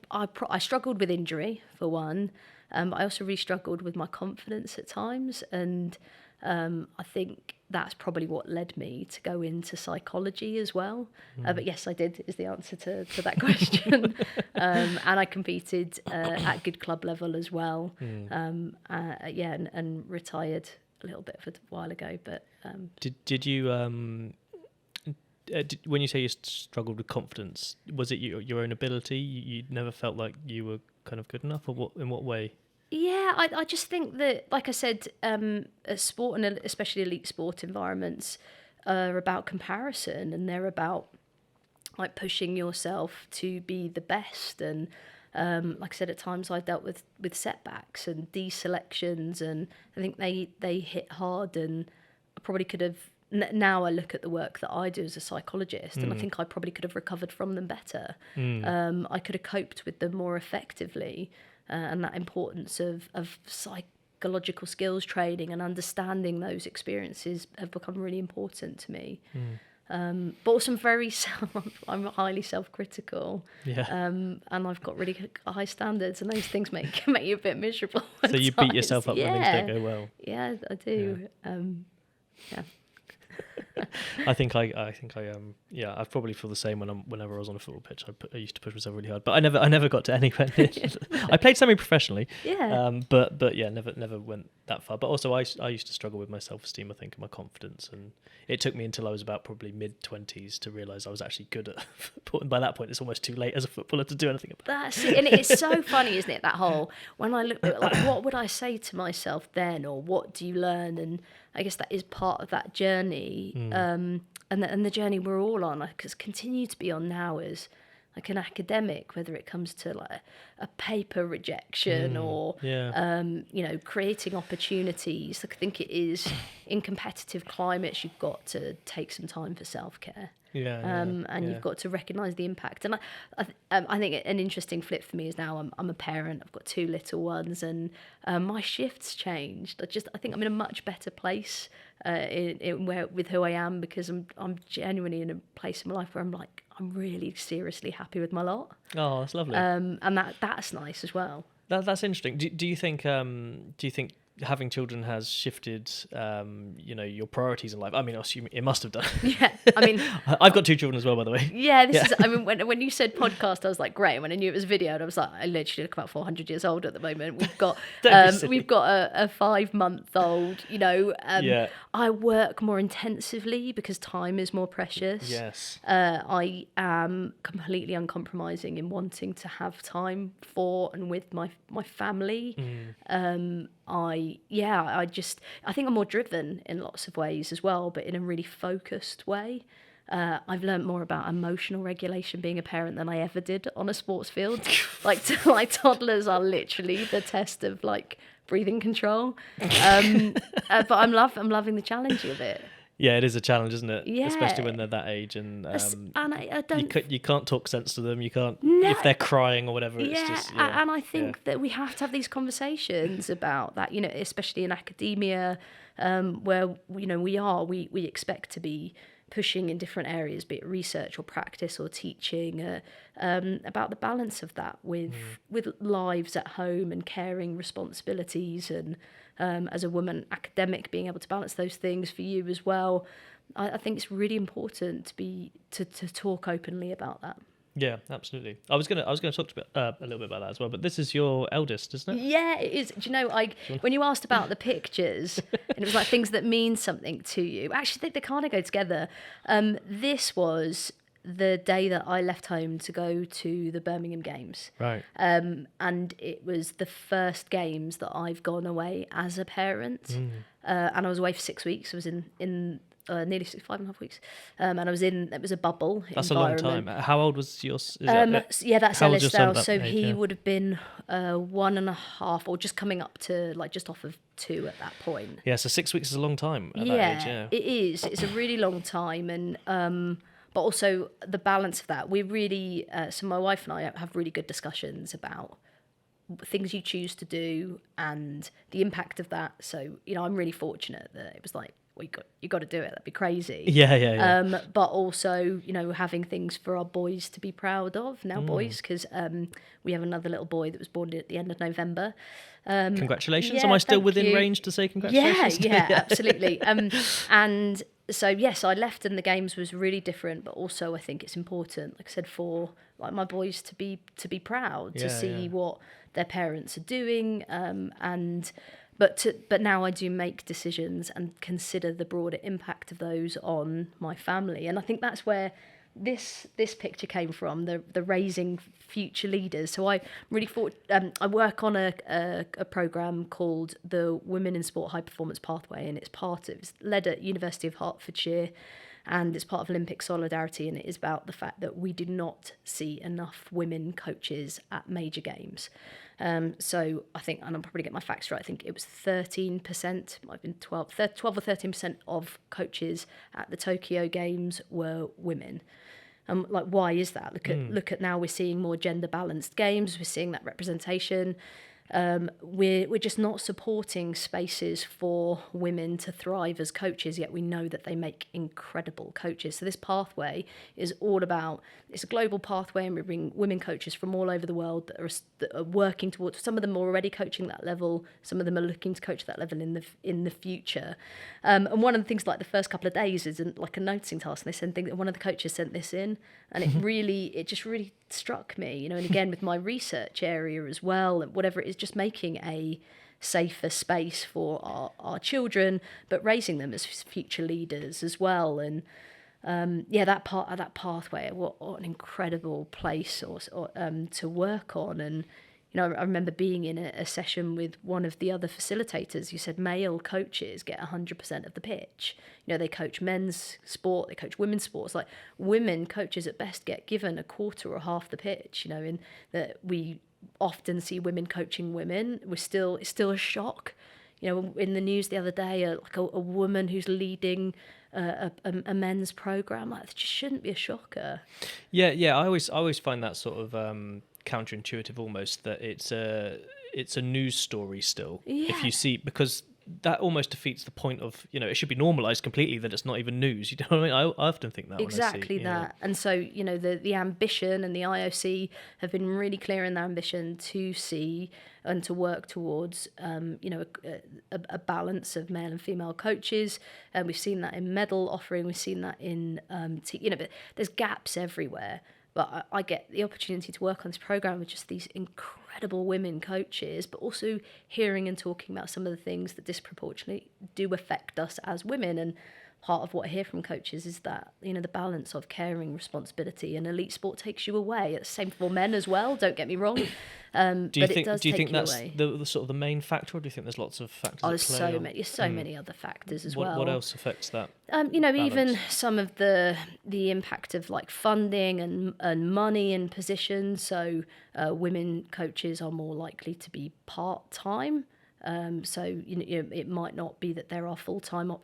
struggled with injury for one. I also really struggled with my confidence at times, and I think that's probably what led me to go into psychology as well. But yes, I did, is the answer to that question. And I competed at good club level as well. And retired a little bit a while ago. But did you when you say you struggled with confidence, was it your own ability? You never felt like you were kind of good enough, or in what way? Yeah, I just think that, like I said, sport, and especially elite sport environments, are about comparison, and they're about pushing yourself to be the best. And like I said, at times I dealt with setbacks and deselections, and I think they hit hard, and I probably could have. Now I look at the work that I do as a psychologist, and I think I probably could have recovered from them better. I could have coped with them more effectively. And that importance of psychological skills training and understanding those experiences have become really important to me. But also I'm highly self-critical. Yeah. And I've got really high standards, and those things make you a bit miserable. So you beat yourself up when things don't go well. Yeah, I do. Yeah. I think I probably feel the same whenever I was on a football pitch. I used to push myself really hard, but I never got to anywhere near. I played semi-professionally. Yeah. But yeah, never went that far. But also, I used to struggle with my self-esteem, I think, and my confidence, and it took me until I was about probably mid-20s to realise I was actually good at football. And by that point, it's almost too late as a footballer to do anything about it. That's it. And it's so funny, isn't it? That whole, when I look at it, like, what would I say to myself then, or what do you learn? And I guess that is part of that journey, and the journey we're all on, because continue to be on now as like an academic, whether it comes to like a paper rejection or creating opportunities. Like, I think it is in competitive climates, you've got to take some time for self-care. You've got to recognise the impact. And I think an interesting flip for me is now I'm a parent. I've got 2 little ones, and my shift's changed. I think I'm in a much better place with who I am, because I'm genuinely in a place in my life where I'm really seriously happy with my lot. Oh, that's lovely. And that's nice as well. That's interesting. Do you think having children has shifted, your priorities in life? I mean, I assume it must have done. Yeah, I mean, I've got 2 children as well, by the way. Yeah, is. I mean, when you said podcast, I was like, great. When I knew it was video, and I was like, I literally look about 400 years old at the moment. We've got a 5-month-old. I work more intensively because time is more precious. Yes. I am completely uncompromising in wanting to have time for and with my family. I think I'm more driven in lots of ways as well, but in a really focused way. I've learned more about emotional regulation being a parent than I ever did on a sports field. like toddlers are literally the test of like breathing control. But I'm loving the challenge of it. Yeah, it is a challenge, isn't it? Yeah. Especially when they're that age, and I don't. You can't talk sense to them. You can't if they're crying or whatever. Yeah, it's just, and I think that we have to have these conversations about that. Especially in academia, where we expect to be pushing in different areas, be it research or practice or teaching, about the balance of that with lives at home and caring responsibilities, and as a woman academic, being able to balance those things for you as well. I think it's really important to talk openly about that. Yeah, absolutely. I was gonna talk a little bit about that as well, but this is your eldest, isn't it? Yeah, it is. Do you know, when you asked about the pictures, and it was like things that mean something to you, actually they kind of go together. This was the day that I left home to go to the Birmingham Games. Right. And it was the first games that I've gone away as a parent. And I was away for 6 weeks. I was in nearly 5.5 weeks. And I was it was a bubble. That's a long time. How old was yours? That's Ellisdale. So he age, would have been 1.5, or just coming up to like just off of 2 at that point. Yeah, so 6 weeks is a long time at that age, yeah. It is. It's a really long time. And but also the balance of that. We really, so my wife and I have really good discussions about things you choose to do and the impact of that. So, I'm really fortunate that it was like, well, you got to do it. That'd be crazy. Yeah. But also, having things for our boys to be proud of now, boys, because we have another little boy that was born at the end of November. Congratulations. Am I still within range to say congratulations? Yeah, absolutely. And so, yes, I left, and the games was really different, but also I think it's important, like I said, for like my boys to be proud, to see what their parents are doing, But now I do make decisions and consider the broader impact of those on my family. And I think that's where this picture came from, the raising future leaders. So I really thought, I work on a programme called the Women in Sport High Performance Pathway, and it's led at University of Hertfordshire, and it's part of Olympic Solidarity, and it is about the fact that we do not see enough women coaches at major games. So I think, and I'll probably get my facts right, I think it was 13%, might have been 12 or 13% of coaches at the Tokyo Games were women. Like, why is that? Look at now, we're seeing more gender balanced games, we're seeing that representation. We're just not supporting spaces for women to thrive as coaches, yet we know that they make incredible coaches. So this pathway is all about, it's a global pathway, and we bring women coaches from all over the world that are working towards, some of them are already coaching that level, some of them are looking to coach that level in the future. And one of the things, like the first couple of days, is like a noticing task, and they send one of the coaches sent this in, and it just really struck me, and again with my research area as well, and whatever it is, just making a safer space for our children, but raising them as future leaders as well. And that pathway, what an incredible place or to work on. And I remember being in a session with one of the other facilitators who said male coaches get 100% of the pitch. They coach men's sport, they coach women's sports. Like, women coaches at best get given a quarter or half the pitch. In that we often see women coaching women. It's still a shock. In the news the other day, a woman who's leading a men's program, like, it just shouldn't be a shocker. Yeah. I always find that sort of counterintuitive almost, that it's a news story still. Yeah. If you see, because that almost defeats the point of, it should be normalized completely that it's not even news. You know what I mean? I often think that exactly when I see, that. And so the ambition, and the IOC have been really clear in their ambition to see and to work towards a balance of male and female coaches. And we've seen that in medal offering, we've seen that in but there's gaps everywhere. But I get the opportunity to work on this program with just these incredible women coaches, but also hearing and talking about some of the things that disproportionately do affect us as women. And part of what I hear from coaches is that, the balance of caring, responsibility, and elite sport takes you away. It's the same for men as well, don't get me wrong. Do you think that's the sort of the main factor, or do you think there's lots of factors at play? There's so many other factors as well. What else affects that? Even some of the impact of like funding and money and positions. So women coaches are more likely to be part-time. It might not be that there are full-time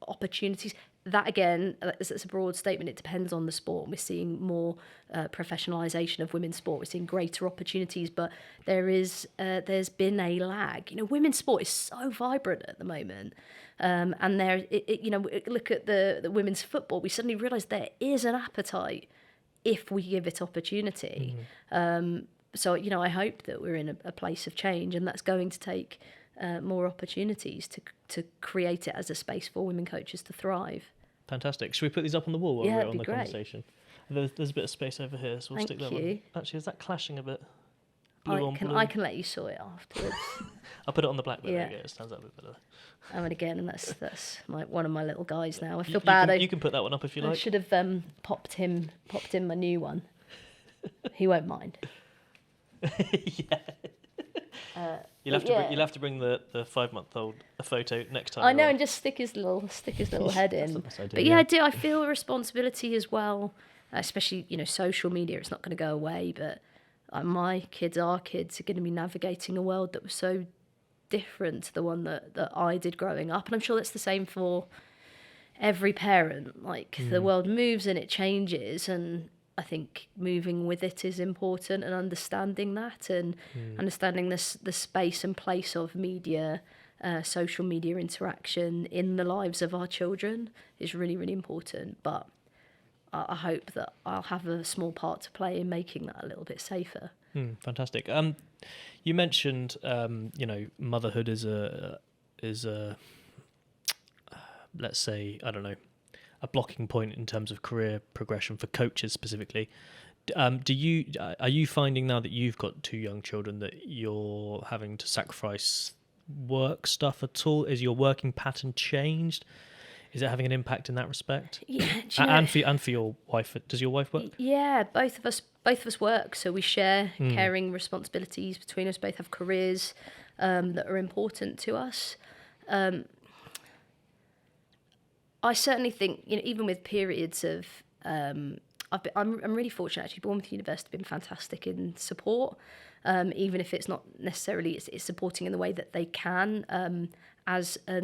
opportunities. That again, it's a broad statement. It depends on the sport. We're seeing more professionalisation of women's sport. We're seeing greater opportunities, but there's been a lag. Women's sport is so vibrant at the moment, and look at the women's football. We suddenly realise there is an appetite if we give it opportunity. So I hope that we're in a place of change, and that's going to take more opportunities to create it as a space for women coaches to thrive. Fantastic. Should we put these up on the wall while we're on the great. Conversation? There's a bit of space over here, so we'll stick that one. Actually, is that clashing a bit? Blue on blue? I can let you sort it afterwards. I'll put it on the black bit. Yeah. There you go. It stands out a bit better. And again, that's one of my little guys now. I feel bad. You can put that one up if you like. I should have popped in my new one. He won't mind. Yeah. You'll have to bring the 5-month-old a photo next time. I know, and just stick his little head in. That's what I do, but yeah, I do. I feel a responsibility as well, especially social media. It's not going to go away, but our kids are going to be navigating a world that was so different to the one that I did growing up, and I'm sure that's the same for every parent. Like the world moves and it changes, and I think moving with it is important, and understanding that, and understanding the space and place of media, social media interaction in the lives of our children is really, really important. But I hope that I'll have a small part to play in making that a little bit safer. Fantastic. You mentioned, motherhood is a let's say, I don't know, a blocking point in terms of career progression for coaches specifically. Are you finding now that you've got 2 young children that you're having to sacrifice work stuff at all? Is your working pattern changed? Is it having an impact in that respect? Yeah, and for your wife. Does your wife work? Yeah, both of us work, so we share caring responsibilities between us. Both have careers that are important to us. I certainly think, even with periods of, I'm really fortunate actually. Bournemouth University have been fantastic in support, even if it's not necessarily it's supporting in the way that they can. As I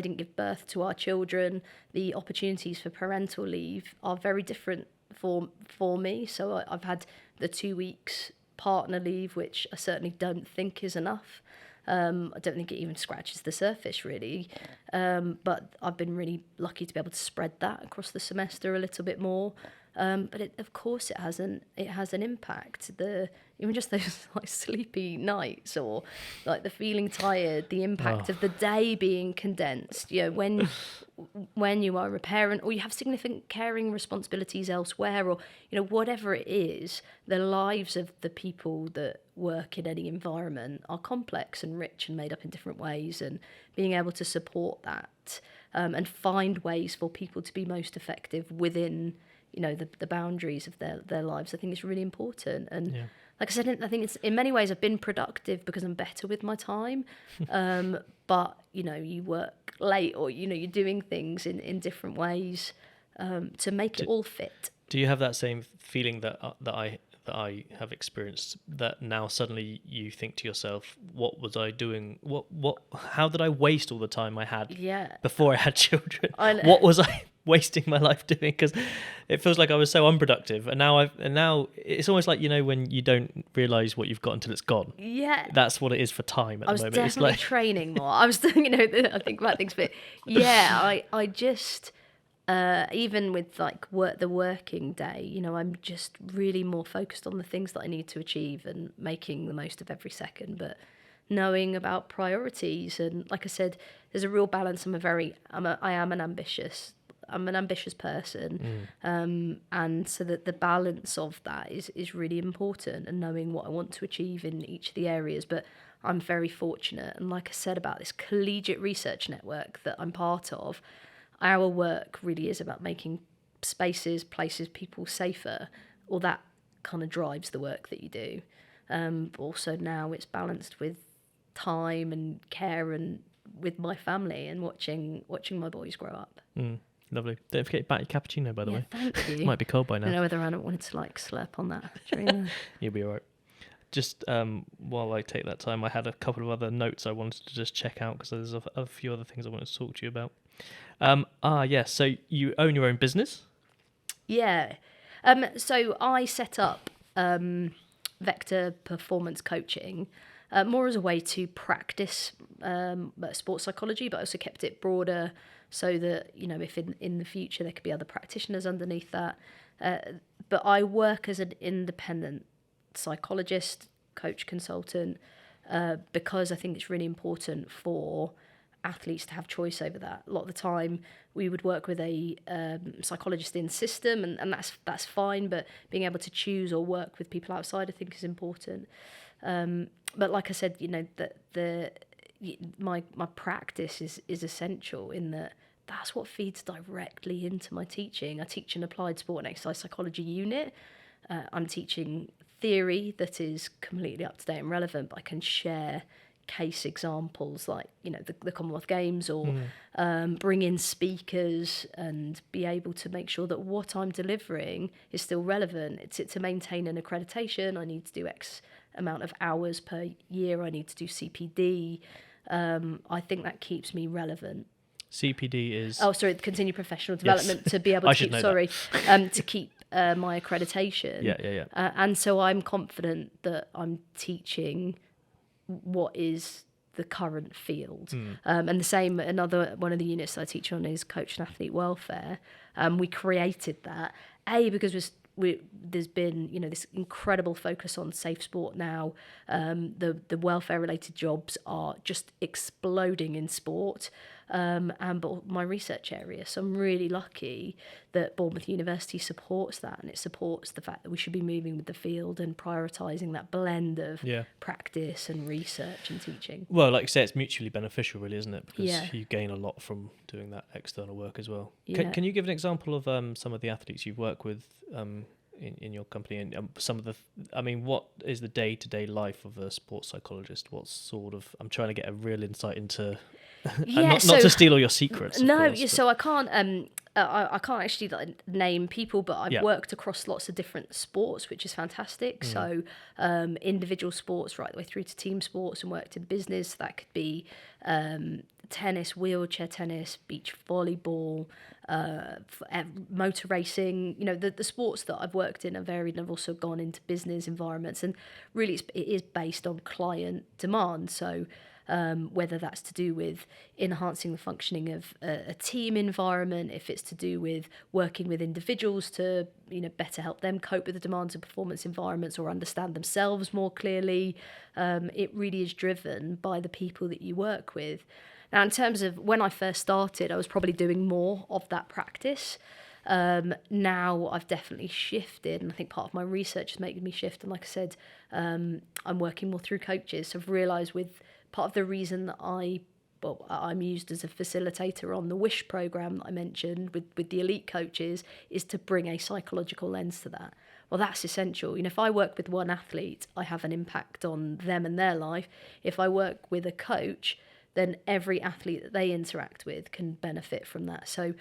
didn't give birth to our children, the opportunities for parental leave are very different for me. So I've had the 2 weeks partner leave, which I certainly don't think is enough. I don't think it even scratches the surface, really. But I've been really lucky to be able to spread that across the semester a little bit more. But of course it has an impact. Even just those like sleepy nights, or like the feeling tired, the impact of the day being condensed. When you are a parent, or you have significant caring responsibilities elsewhere, or whatever it is, the lives of the people that work in any environment are complex and rich and made up in different ways, and being able to support that and find ways for people to be most effective within the boundaries of their lives, I think is really important. And like I said, I think it's, in many ways I've been productive because I'm better with my time. But you work late, or you're doing things in different ways to make it all fit. Do you have that same feeling that I have experienced, that now suddenly you think to yourself, what was I doing? How did I waste all the time I had before I had children? What was I wasting my life doing? Because it feels like I was so unproductive, and now it's almost like when you don't realize what you've got until it's gone. Yeah, that's what it is for time at the moment. I was definitely training more. I was doing, I think about things, but I just. Even with like the working day, I'm just really more focused on the things that I need to achieve and making the most of every second, but knowing about priorities. And like I said, there's a real balance. I am an ambitious person. And so that the balance of that is really important, and knowing what I want to achieve in each of the areas. But I'm very fortunate. And like I said about this collegiate research network that I'm part of, our work really is about making spaces, places, people safer. All that kind of drives the work that you do. But also now it's balanced with time and care, and with my family, and watching my boys grow up. Lovely. Don't forget about your cappuccino, by the way. Thank you. It might be cold by now. I don't know whether I wanted to like slurp on that during the... You'll be all right. Just while I take that time, I had a couple of other notes I wanted to just check out, because there's a few other things I wanted to talk to you about. So you own your own business? Yeah. So I set up Vector Performance Coaching more as a way to practice sports psychology, but also kept it broader so that, if in the future there could be other practitioners underneath that. But I work as an independent psychologist, coach, consultant, because I think it's really important for athletes to have choice over that. A lot of the time we would work with a psychologist in system, and that's fine, but being able to choose or work with people outside I think is important. But like I said, my practice is essential in that that's what feeds directly into my teaching. I teach an applied sport and exercise psychology unit. I'm teaching theory that is completely up to date and relevant, but I can share case examples like the Commonwealth Games, or bring in speakers and be able to make sure that what I'm delivering is still relevant. To maintain an accreditation, I need to do X amount of hours per year. I need to do CPD. I think that keeps me relevant. CPD is... continued professional development. Yes. To be able to to keep my accreditation. Yeah. And so I'm confident that I'm teaching what is the current field. And the same, another one of the units that I teach on is coach and athlete welfare. We created that because there's been this incredible focus on safe sport now. The welfare related jobs are just exploding in sport, but my research area. So I'm really lucky that Bournemouth University supports that, and it supports the fact that we should be moving with the field and prioritising that blend of practice and research and teaching. Well, like you say, it's mutually beneficial, really, isn't it? Because you gain a lot from doing that external work as well. Can you give an example of some of the athletes you've worked with in your company, and some of what is the day-to-day life of a sports psychologist? What sort of... I'm trying to get a real insight into... not to steal all your secrets. So I can't actually name people, but I've worked across lots of different sports, which is fantastic. So individual sports right the way through to team sports, and worked in business. That could be tennis, wheelchair tennis, beach volleyball, motor racing. The sports that I've worked in are varied, and I've also gone into business environments, and really it is based on client demand. So whether that's to do with enhancing the functioning of a team environment, if it's to do with working with individuals to, better help them cope with the demands of performance environments or understand themselves more clearly. It really is driven by the people that you work with. Now, in terms of when I first started, I was probably doing more of that practice. Now I've definitely shifted, and I think part of my research is making me shift. And like I said, I'm working more through coaches. So I've realised with part of the reason that I'm used as a facilitator on the WISH programme that I mentioned with the elite coaches is to bring a psychological lens to that. Well, that's essential. If I work with one athlete, I have an impact on them and their life. If I work with a coach, then every athlete that they interact with can benefit from that. So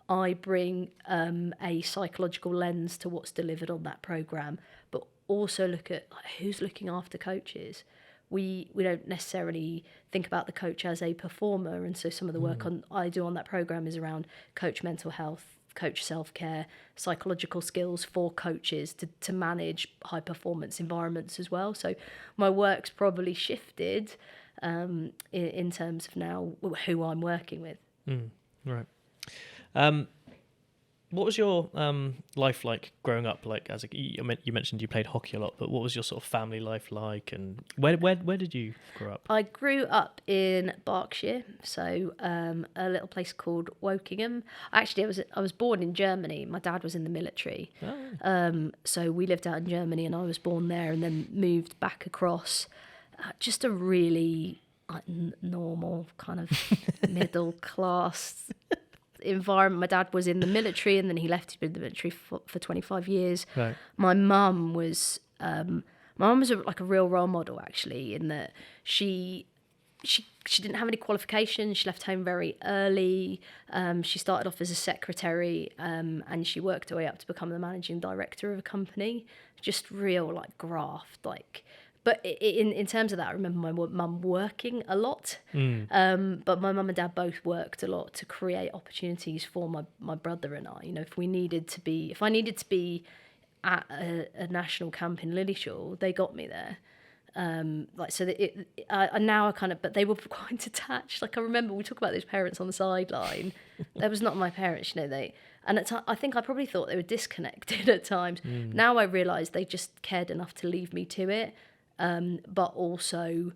I bring a psychological lens to what's delivered on that programme, but also look at who's looking after coaches. We don't necessarily think about the coach as a performer, and so some of the work I do on that programme is around coach mental health, coach self-care, psychological skills for coaches to manage high-performance environments as well. So my work's probably shifted in terms of now who I'm working with. Right. What was your life like growing up? Like you mentioned you played hockey a lot, but what was your sort of family life like, and where did you grow up? I grew up in Berkshire, so a little place called Wokingham. Actually, I was born in Germany. My dad was in the military, so we lived out in Germany, and I was born there, and then moved back across. Just a really normal kind of middle class environment. My dad was in the military, and then he left to be in the military for 25 years. Right. My mum was like a real role model, actually, in that she didn't have any qualifications. She left home very early. She started off as a secretary, and she worked her way up to become the managing director of a company. Just real graft, But in terms of that, I remember my mum working a lot. But my mum and dad both worked a lot to create opportunities for my brother and I. If I needed to be at a national camp in Lillyshaw, they got me there. But they were quite detached. I remember we talk about those parents on the sideline. That was not my parents, I think I probably thought they were disconnected at times. Now I realise they just cared enough to leave me to it. But also,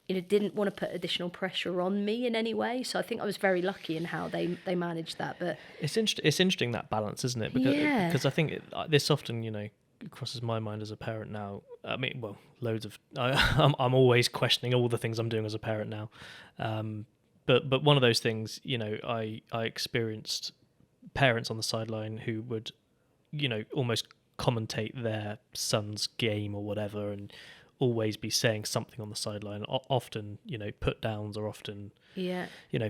didn't want to put additional pressure on me in any way. So I think I was very lucky in how they managed that. But it's interesting, that balance, isn't it? Because I think this often, crosses my mind as a parent now. I mean, well, loads of I'm always questioning all the things I'm doing as a parent now. But one of those things, I experienced parents on the sideline who would, almost commentate their son's game or whatever, and always be saying something on the sideline, often put downs, or often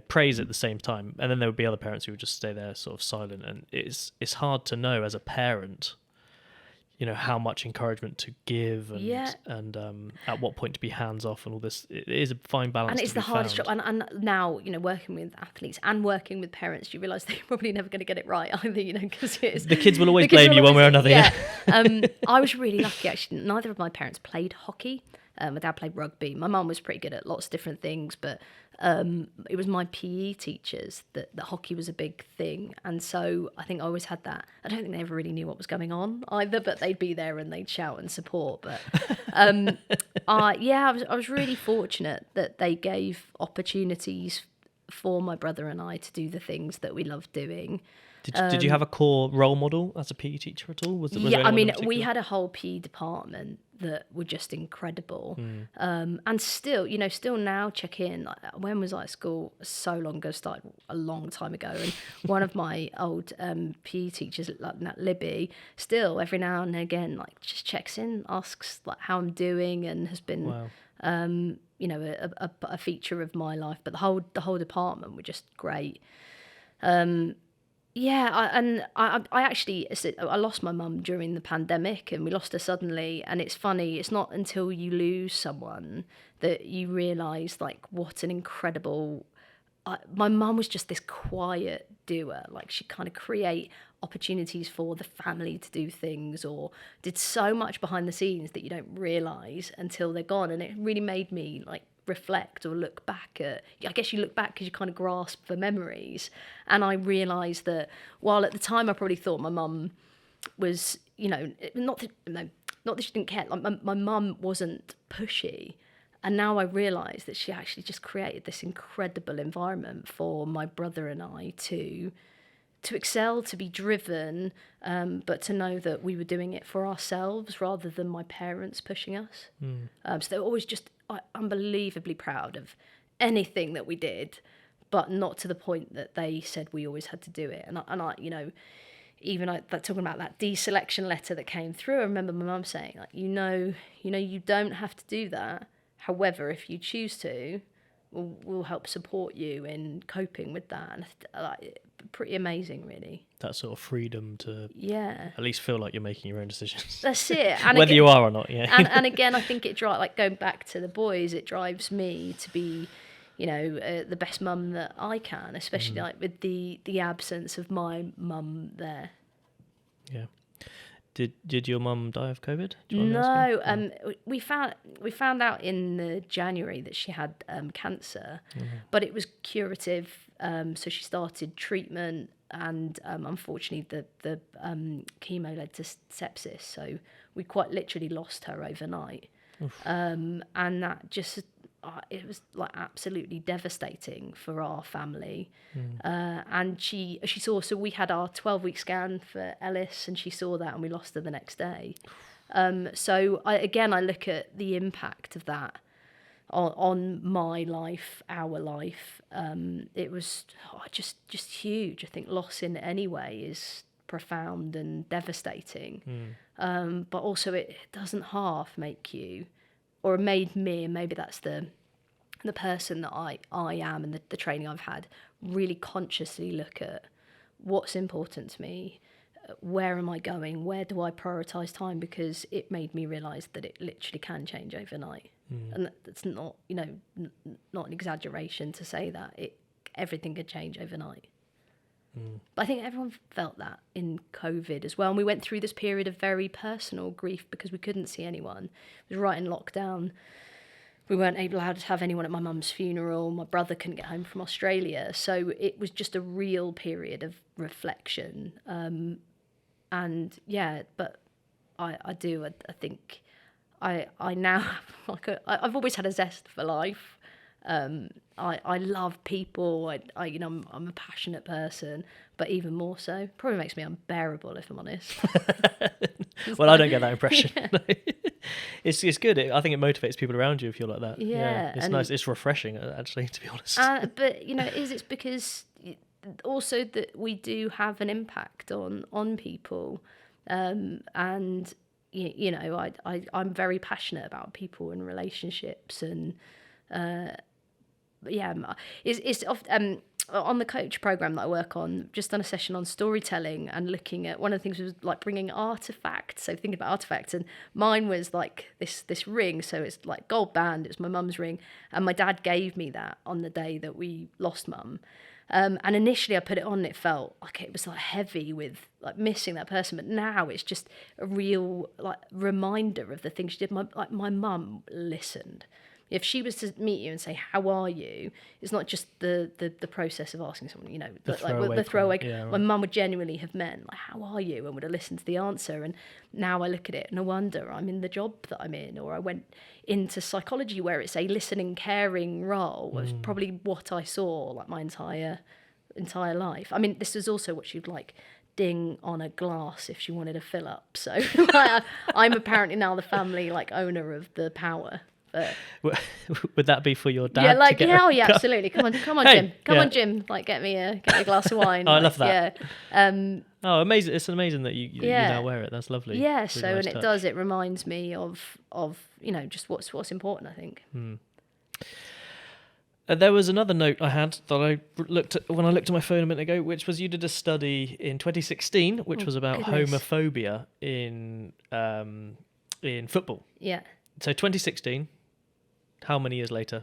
praise at the same time. And then there would be other parents who would just stay there sort of silent, and it's hard to know as a parent how much encouragement to give, and at what point to be hands off, and all this. It is a fine balance, and it's the hardest job. And now working with athletes and working with parents, you realise they're probably never going to get it right either. Because the kids will always blame you one way or another. Yeah. I was really lucky, actually. Neither of my parents played hockey. My dad played rugby. My mum was pretty good at lots of different things, but it was my PE teachers that hockey was a big thing. And so I think I always had that. I don't think they ever really knew what was going on either, but they'd be there and they'd shout and support. But I was really fortunate that they gave opportunities for my brother and I to do the things that we loved doing. Did you have a core role model as a PE teacher at all? Was We had a whole PE department that were just incredible. And still now check in. When was I at school? So long ago, started a long time ago. And one of my old PE teachers, Libby, still every now and again, just checks in, asks how I'm doing, and has been, a feature of my life. But the whole department were just great. I lost my mum during the pandemic, and we lost her suddenly. And it's funny, it's not until you lose someone that you realise what an incredible... my mum was just this quiet doer. She'd kind of create opportunities for the family to do things, or did so much behind the scenes that you don't realise until they're gone. And it really made me reflect or look back at, I guess you look back because you kind of grasp the memories. And I realised that while at the time I probably thought my mum was, not that she didn't care, like my mum wasn't pushy. And now I realise that she actually just created this incredible environment for my brother and I to excel, to be driven, but to know that we were doing it for ourselves rather than my parents pushing us. So they were always just unbelievably proud of anything that we did, but not to the point that they said we always had to do it. And I even like talking about that deselection letter that came through, I remember my mum saying, like, you don't have to do that. However, if you choose to, we'll help support you in coping with that. And pretty amazing, really. That sort of freedom to at least feel like you're making your own decisions. That's it. And whether you are or not, and again, I think it drives, like going back to the boys, it drives me to be, the best mum that I can, especially like with the absence of my mum there. Yeah. Did your mum die of COVID? No, we found out in January that she had cancer, but it was curative. So she started treatment, and unfortunately, the chemo led to sepsis. So we quite literally lost her overnight, and that just. It was like absolutely devastating for our family. And she saw, so we had our 12-week scan for Ellis, and she saw that, and we lost her the next day. So I look at the impact of that on my life, our life. It was just huge. I think loss in any way is profound and devastating. But also it doesn't half make you, or made me, and maybe that's the person that I am, and the training I've had, really consciously look at what's important to me, where am I going, where do I prioritise time, because it made me realise that it literally can change overnight. And that's not, not an exaggeration to say that. Everything could change overnight. But I think everyone felt that in COVID as well. And we went through this period of very personal grief because we couldn't see anyone. It was right in lockdown. We weren't allowed to have anyone at my mum's funeral. My brother couldn't get home from Australia. So it was just a real period of reflection. And yeah, but I think I now have I've always had a zest for life. I love people. I'm a passionate person, but even more so, probably makes me unbearable if I'm honest. Well, I don't get that impression. Yeah. It's good. I think it motivates people around you if you're like that. Yeah, it's nice. It's refreshing, actually, to be honest. But it's because also that we do have an impact on people, and I'm very passionate about people and relationships, and it's often on the coach program that I work on, just done a session on storytelling and looking at, one of the things was like bringing artifacts. So thinking about artifacts, and mine was like this ring. So it's like gold band. It was my mum's ring, and my dad gave me that on the day that we lost mum. And initially I put it on and it felt like it was like heavy with like missing that person. But now it's just a real like reminder of the things she did. My mum listened. If she was to meet you and say, "How are you?" it's not just the process of asking someone, the throwaway. Yeah, right. My mum would genuinely have meant, like, "How are you?" and would have listened to the answer. And now I look at it and I wonder, I'm in the job that I'm in, or I went into psychology where it's a listening, caring role. Was probably what I saw like my entire life. I mean, this is also what she'd like ding on a glass if she wanted to fill up. So I'm apparently now the family like owner of the power. Would that be for your dad? Yeah, absolutely. Come on, hey, Jim. Come on, Jim. Like, get me a glass of wine. I love that. Yeah. Amazing! It's amazing that you now wear it. That's lovely. Yeah. Really so, nice and touch. It does. It reminds me of just what's important, I think. There was another note I had that I looked at when I looked at my phone a minute ago, which was you did a study in 2016, which was about homophobia in football. Yeah. So 2016. How many years later?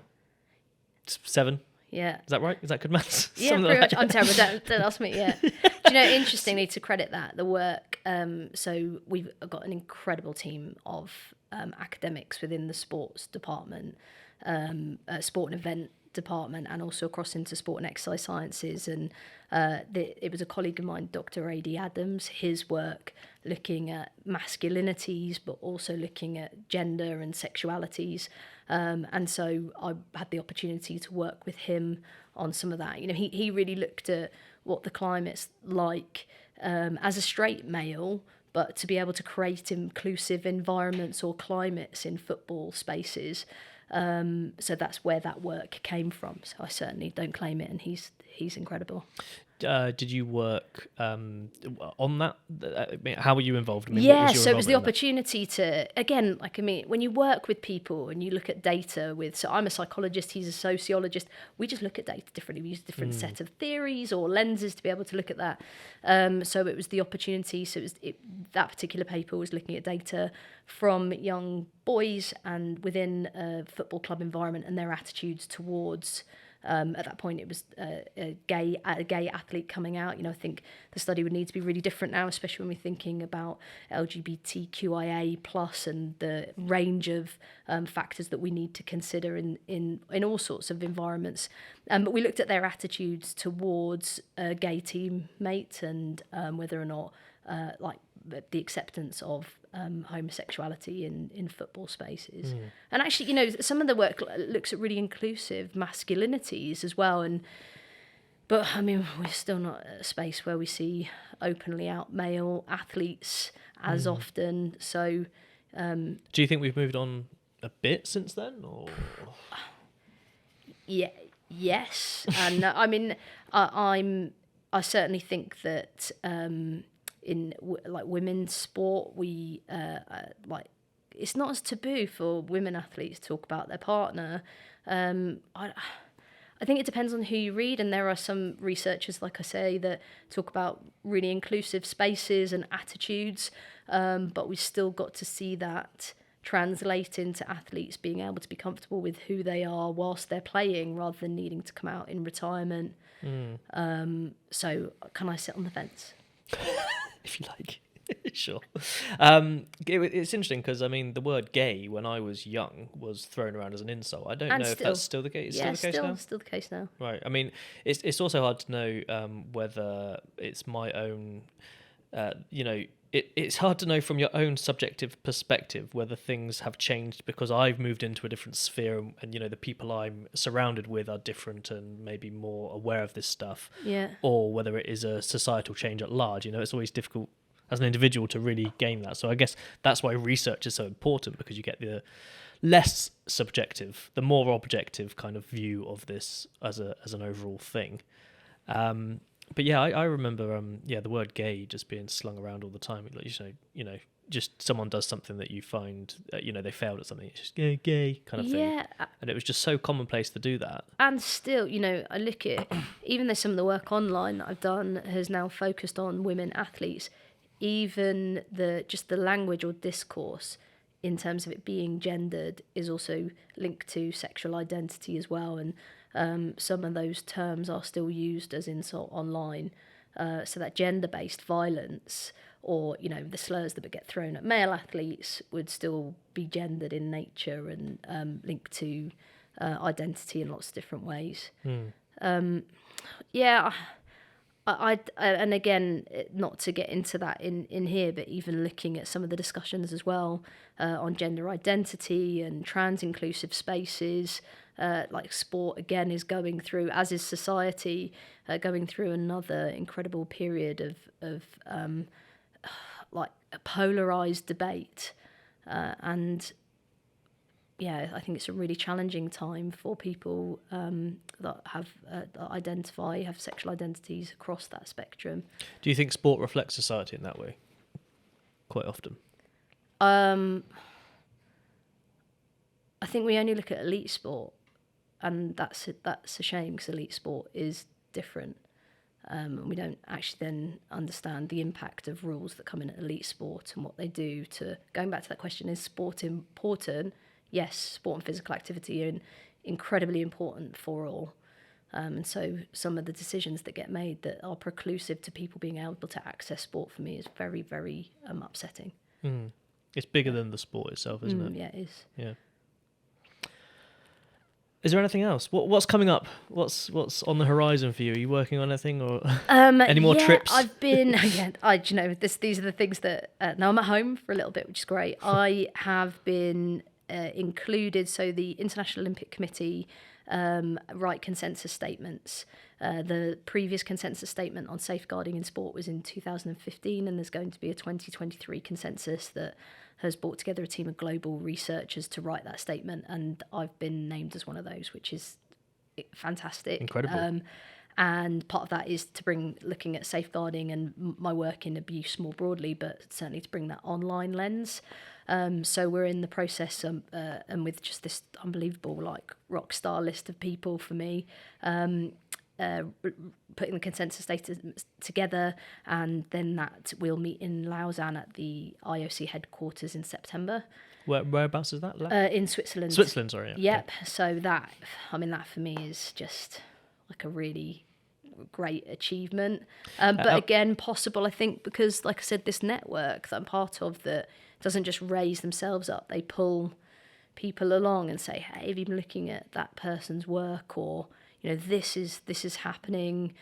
7? Yeah. Is that right? Is that good maths? Yeah, pretty much. I'm terrible. Don't ask me. Yeah. Do you know, interestingly, to credit the work, so we've got an incredible team of academics within the sports department. sport and event department, and also across into sport and exercise sciences. And it was a colleague of mine, Dr. A.D. Adams, his work looking at masculinities, but also looking at gender and sexualities. And so I had the opportunity to work with him on some of that. You know, he really looked at what the climate's like as a straight male, but to be able to create inclusive environments or climates in football spaces. So that's where that work came from. So I certainly don't claim it, and he's incredible. Did you work on that? How were you involved? I mean, yeah, so it was the opportunity to, again, when you work with people and you look at data so I'm a psychologist, he's a sociologist, we just look at data differently. We use a different set of theories or lenses to be able to look at that. So it was the opportunity. So that particular paper was looking at data from young boys and within a football club environment and their attitudes towards. At that point, it was a gay athlete coming out. You know, I think the study would need to be really different now, especially when we're thinking about LGBTQIA plus and the range of factors that we need to consider in all sorts of environments. But we looked at their attitudes towards a gay teammate and whether or not the acceptance of homosexuality in football spaces. And actually, you know, some of the work looks at really inclusive masculinities as well. But I mean, we're still not at a space where we see openly out male athletes as often. So, do you think we've moved on a bit since then, or? Yeah, yes, and I mean, I certainly think that. In women's sport, we it's not as taboo for women athletes to talk about their partner. I think it depends on who you read, and there are some researchers, like I say, that talk about really inclusive spaces and attitudes, but we've still got to see that translate into athletes being able to be comfortable with who they are whilst they're playing, rather than needing to come out in retirement. So can I sit on the fence? If you like. Sure. It's interesting because, I mean, the word gay when I was young was thrown around as an insult. I don't know if that's still the case. Still the case now. Right. I mean, it's also hard to know whether it's my own, it's hard to know from your own subjective perspective whether things have changed because I've moved into a different sphere and you know, the people I'm surrounded with are different and maybe more aware of this stuff. Yeah. Or whether it is a societal change at large. You know, it's always difficult as an individual to really gain that. So I guess that's why research is so important, because you get the less subjective, the more objective kind of view of this as an overall thing. But yeah, I remember the word gay just being slung around all the time. Like, you know, just someone does something that you find, they failed at something. It's just gay kind of thing. Yeah. And it was just so commonplace to do that. And still, you know, I look at, even though some of the work online that I've done has now focused on women athletes, even the language or discourse in terms of it being gendered is also linked to sexual identity as well. And some of those terms are still used as insult online. So that gender-based violence, or, you know, the slurs that would get thrown at male athletes would still be gendered in nature and linked to identity in lots of different ways. I and again, not to get into that in here, but even looking at some of the discussions as well on gender identity and trans-inclusive spaces, like sport, again, is going through, as is society, going through another incredible period of like a polarised debate. And yeah, I think it's a really challenging time for people that have have sexual identities across that spectrum. Do you think sport reflects society in that way? Quite often. I think we only look at elite sport, and that's a shame, because elite sport is different. We don't actually then understand the impact of rules that come in at elite sport and what they do to. Going back to that question, is sport important? Yes, sport and physical activity are incredibly important for all. And so some of the decisions that get made that are preclusive to people being able to access sport, for me, is very, very upsetting. It's bigger than the sport itself, isn't it? Yeah, it is. Yeah. Is there anything else? What's coming up? What's on the horizon for you? Are you working on anything, or any more trips? I've been. These are the things that now I'm at home for a little bit, which is great. I have been included. So the International Olympic Committee write consensus statements. The previous consensus statement on safeguarding in sport was in 2015, and there's going to be a 2023 consensus that has brought together a team of global researchers to write that statement, and I've been named as one of those, which is fantastic. Incredible. And part of that is to looking at safeguarding and my work in abuse more broadly, but certainly to bring that online lens. So we're in the process, and with just this unbelievable rock star list of people for me, putting the consensus data together, and then that we'll meet in Lausanne at the IOC headquarters in September. Whereabouts is that? In Switzerland. Switzerland, sorry. Yeah. Yep. So that for me is just like a really great achievement. But again, possible, I think, because like I said, this network that I'm part of that doesn't just raise themselves up, they pull people along and say, hey, have you been looking at that person's work, or this is happening.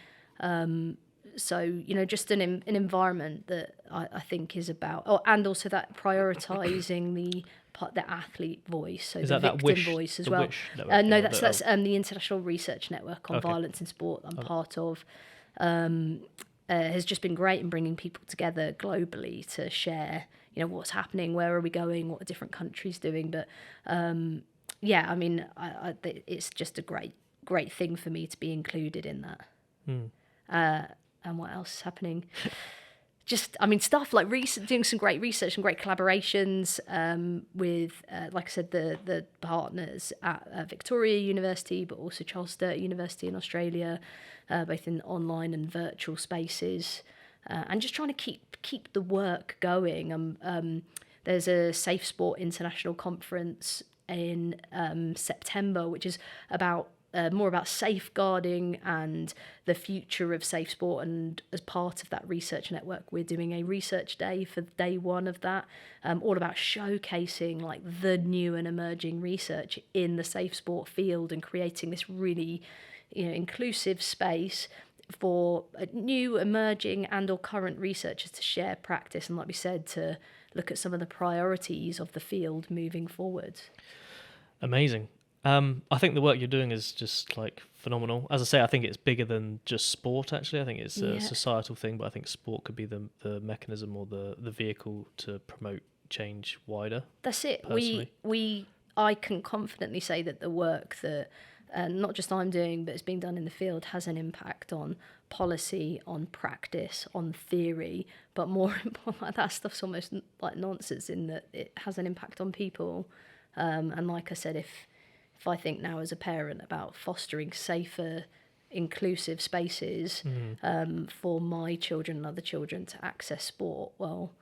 So just an environment that I think is about, and also that prioritising the athlete voice, so the victim voice as well. No, that's the International Research Network on Violence in Sport I'm part of. Has just been great in bringing people together globally to share, what's happening, where are we going, what are different countries doing. But it's just a great thing for me to be included in that. And what else is happening? Stuff like doing some great research and great collaborations with, like I said, the partners at Victoria University, but also Charles Sturt University in Australia, both in online and virtual spaces, and just trying to keep the work going. There's a Safe Sport International Conference in September, which is about more about safeguarding and the future of safe sport. And as part of that research network, we're doing a research day for day one of that, all about showcasing the new and emerging research in the safe sport field and creating this really inclusive space for new, emerging and or current researchers to share practice and, like we said, to look at some of the priorities of the field moving forward. Amazing. I think the work you're doing is just phenomenal. As I say, I think it's bigger than just sport, actually. I think it's a societal thing, but I think sport could be the mechanism or the vehicle to promote change wider. That's it. Personally. I can confidently say that the work that not just I'm doing, but it's being done in the field, has an impact on policy, on practice, on theory, but more important, that stuff's almost like nonsense in that it has an impact on people. And like I said, if I think now as a parent about fostering safer, inclusive spaces for my children and other children to access sport, well,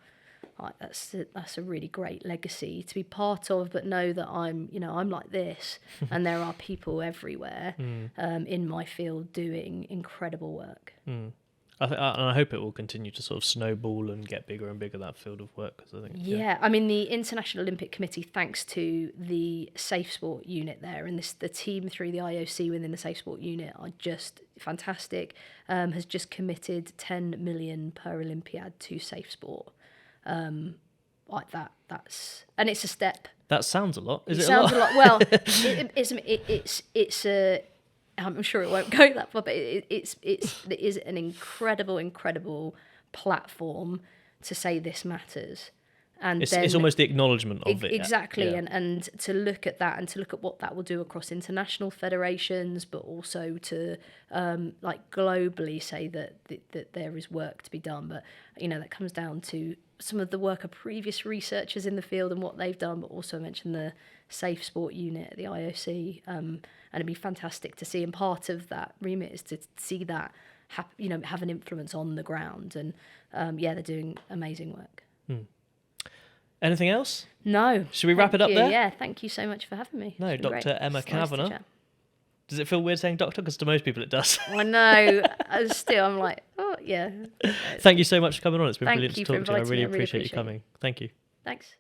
that's a really great legacy to be part of. But know that I'm like this, and there are people everywhere in my field doing incredible work. And I hope it will continue to sort of snowball and get bigger and bigger, that field of work. Cause I think, the International Olympic Committee, thanks to the Safe Sport unit there, and the team through the IOC within the Safe Sport unit are just fantastic, has just committed 10 million per Olympiad to safe sport. Like that's, and it's a step. That sounds a lot. Is it sounds a lot? Well, it's a, I'm sure it won't go that far, but it is an incredible platform to say this matters. And it's almost the acknowledgement of it. Exactly, yeah. and to look at that and to look at what that will do across international federations, but also to globally say that there is work to be done. But that comes down to some of the work of previous researchers in the field and what they've done, but also mention the Safe Sport unit at the IOC, and it'd be fantastic to see. And part of that remit is to see that have an influence on the ground. And they're doing amazing work. Anything else? No. Should we wrap it up there? Yeah, thank you so much for having me. No, Dr. Emma Kavanagh. Nice. Does it feel weird saying doctor? Because to most people it does. I know. I'm like, oh, yeah. Thank you so much for coming on. It's been brilliant to talk to you. I really appreciate you coming. Thank you. Thanks.